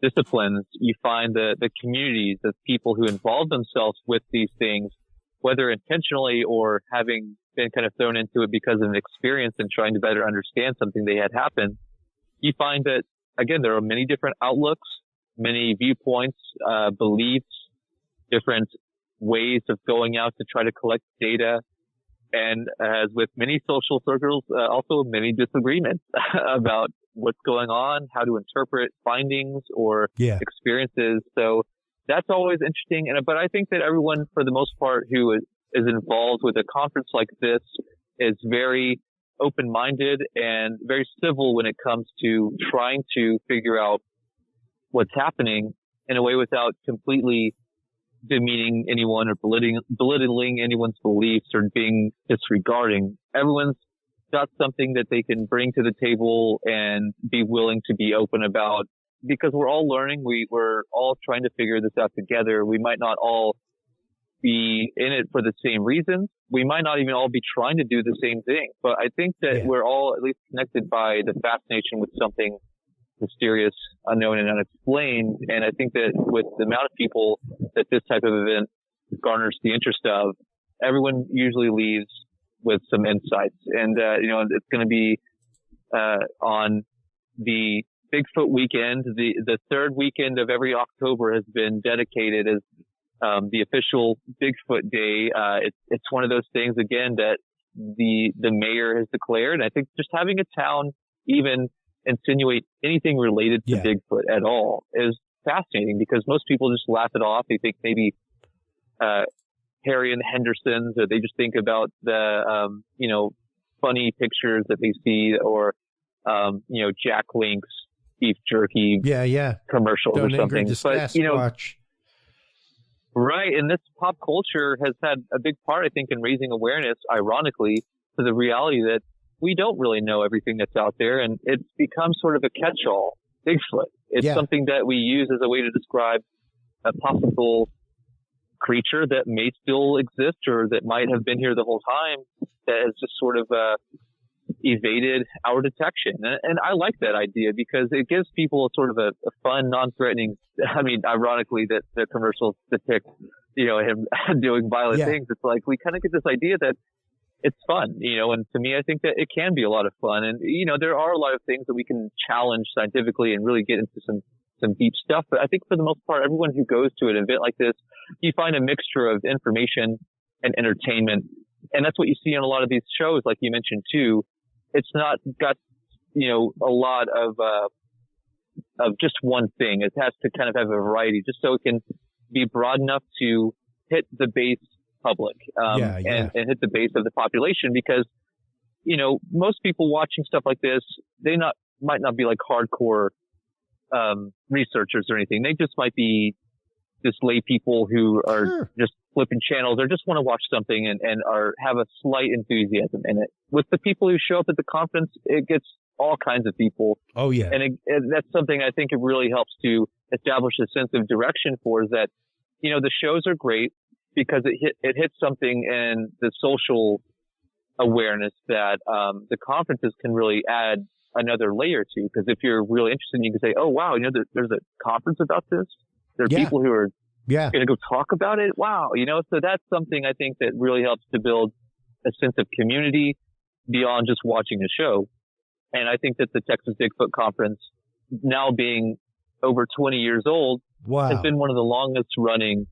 disciplines, you find the communities of people who involve themselves with these things, whether intentionally or having been kind of thrown into it because of an experience and trying to better understand something they had happen. You find that, again, there are many different outlooks, many viewpoints, beliefs, different ways of going out to try to collect data. And as with many social circles, also many disagreements about what's going on, how to interpret findings or experiences. So that's always interesting. But I think that everyone, for the most part, who is involved with a conference like this is very open-minded and very civil when it comes to trying to figure out what's happening in a way without completely demeaning anyone or belittling anyone's beliefs or being disregarding. Everyone's got something that they can bring to the table and be willing to be open about, because we're all learning. We're all trying to figure this out together. We might not all be in it for the same reasons. We might not even all be trying to do the same thing, but I think that we're all at least connected by the fascination with something mysterious, unknown, and unexplained. And I think that with the amount of people that this type of event garners the interest of, everyone usually leaves with some insights. And, it's going to be, on the Bigfoot weekend. The third weekend of every October has been dedicated as, the official Bigfoot Day. It's one of those things, again, that the mayor has declared. And I think just having a town even insinuate anything related to Bigfoot at all is fascinating, because most people just laugh it off. They think maybe Harry and the Hendersons, or they just think about the funny pictures that they see, or Jack Link's beef jerky commercials Don't or something. But right, and this pop culture has had a big part, I think, in raising awareness, ironically, to the reality that we don't really know everything that's out there, and it's become sort of a catch-all. Bigfoot. It's something that we use as a way to describe a possible creature that may still exist, or that might have been here the whole time, that has just sort of evaded our detection. And I like that idea, because it gives people sort of a fun, non-threatening. I mean, ironically, that the commercials depict, him doing violent things. It's like we kind of get this idea that it's fun, and to me, I think that it can be a lot of fun. And, there are a lot of things that we can challenge scientifically and really get into some deep stuff. But I think for the most part, everyone who goes to an event like this, you find a mixture of information and entertainment. And that's what you see on a lot of these shows, like you mentioned too. It's not got, a lot of just one thing. It has to kind of have a variety, just so it can be broad enough to hit the base public, and hit the base of the population, because, most people watching stuff like this, might not be like hardcore, researchers or anything. They just might be just lay people who are just flipping channels, or just want to watch something and have a slight enthusiasm in it. With the people who show up at the conference, it gets all kinds of people. Oh yeah. And that's something I think it really helps to establish a sense of direction for, is that, the shows are great because it hits something in the social awareness that, the conferences can really add another layer to. Because if you're really interested, you can say, oh wow, there's a conference about this. There are people who are going to go talk about it. Wow. So that's something I think that really helps to build a sense of community beyond just watching a show. And I think that the Texas Bigfoot Conference, now being over 20 years old, has been one of the longest running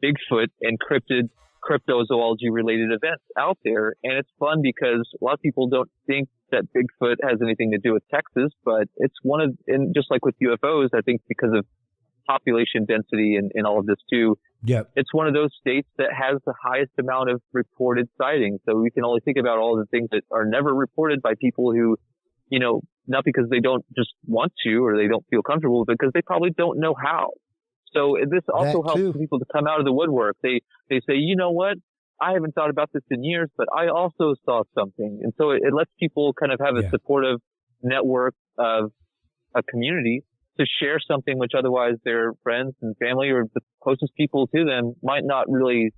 Bigfoot and cryptozoology related events out there. And it's fun because a lot of people don't think that Bigfoot has anything to do with Texas, but it's and just like with UFOs, I think because of population density and all of this too. It's one of those states that has the highest amount of reported sightings. So we can only think about all the things that are never reported by people who, not because they don't just want to, or they don't feel comfortable, because they probably don't know how. So this also helps people to come out of the woodwork. They say, you know what? I haven't thought about this in years, but I also saw something. And so it lets people kind of have a supportive network of a community to share something which otherwise their friends and family or the closest people to them might not really,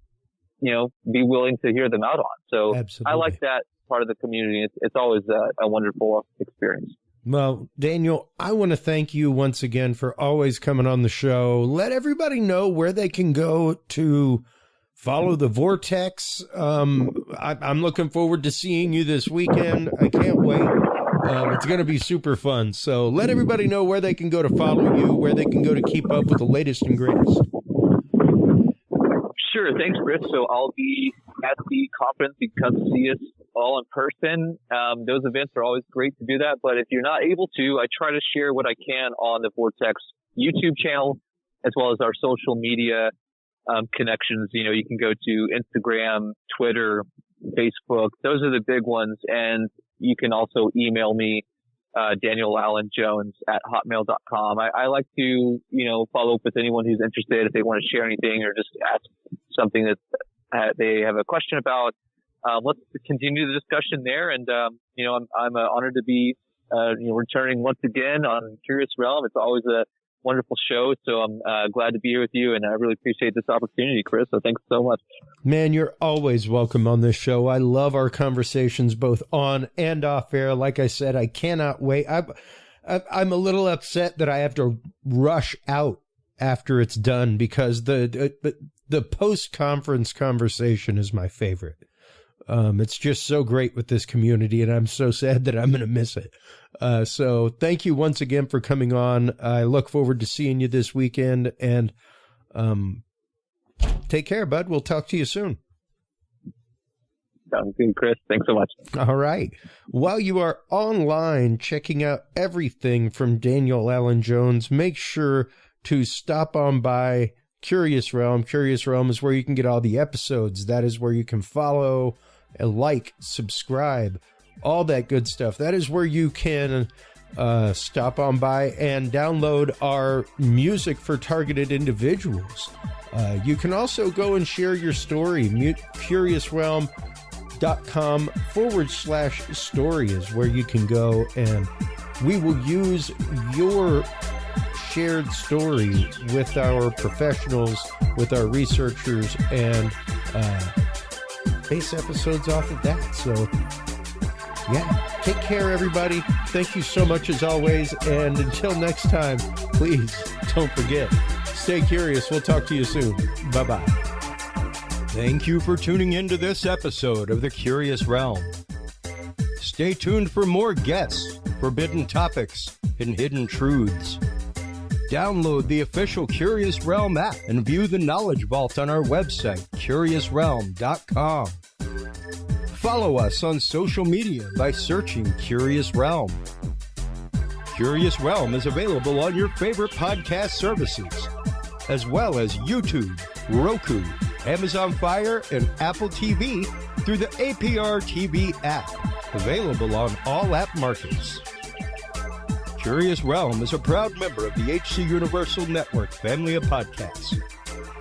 be willing to hear them out on. So I like that part of the community. It's always a wonderful experience. Well, Daniel, I want to thank you once again for always coming on the show. Let everybody know where they can go to follow the Vortex. I'm looking forward to seeing you this weekend. I can't wait. It's going to be super fun. So let everybody know where they can go to follow you, where they can go to keep up with the latest and greatest. Sure. Thanks, Chris. So I'll be at the conference. You can come see us all in person. Those events are always great to do that. But if you're not able to, I try to share what I can on the Vortex YouTube channel, as well as our social media connections. You know, you can go to Instagram, Twitter, Facebook. Those are the big ones. And you can also email me, DanielAllenJones@hotmail.com. I like to, you know, follow up with anyone who's interested if they want to share anything or just ask something that they have a question about. Let's continue the discussion there. And, you know, I'm honored to be, returning once again on Curious Realm. It's always a wonderful show. So I'm glad to be here with you. And I really appreciate this opportunity, Chris. So thanks so much. Man, you're always welcome on this show. I love our conversations both on and off air. Like I said, I cannot wait. I'm a little upset that I have to rush out after it's done because the post-conference conversation is my favorite. It's just so great with this community, and I'm so sad that I'm going to miss it. So thank you once again for coming on. I look forward to seeing you this weekend, and take care, bud. We'll talk to you soon. Sounds good, Chris. Thanks so much. All right. While you are online checking out everything from Daniel Allen Jones, make sure to stop on by Curious Realm. Curious Realm is where you can get all the episodes. That is where you can follow, like, subscribe, all that good stuff. That is where you can stop on by and download our music for targeted individuals. You can also go and share your story. CuriousRealm.com/story is where you can go, and we will use your shared story with our professionals, with our researchers, and base episodes off of that. So yeah, take care, everybody. Thank you so much as always, and until next time, please don't forget, stay curious. We'll talk to you soon. Bye-bye. Thank you for tuning in to this episode of The Curious Realm. Stay tuned for more guests, forbidden topics, and hidden truths. Download the official Curious Realm app and view the Knowledge Vault on our website, CuriousRealm.com. Follow us on social media by searching Curious Realm. Curious Realm is available on your favorite podcast services, as well as YouTube, Roku, Amazon Fire, and Apple TV through the APR TV app, available on all app markets. Curious Realm is a proud member of the HC Universal Network family of podcasts.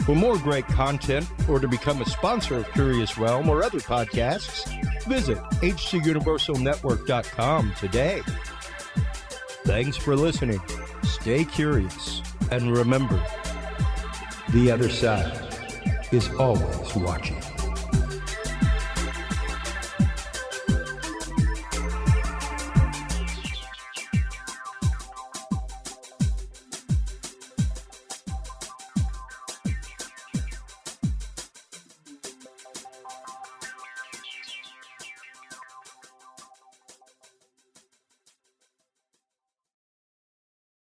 For more great content or to become a sponsor of Curious Realm or other podcasts, visit hcuniversalnetwork.com today. Thanks for listening. Stay curious. And remember, the other side is always watching.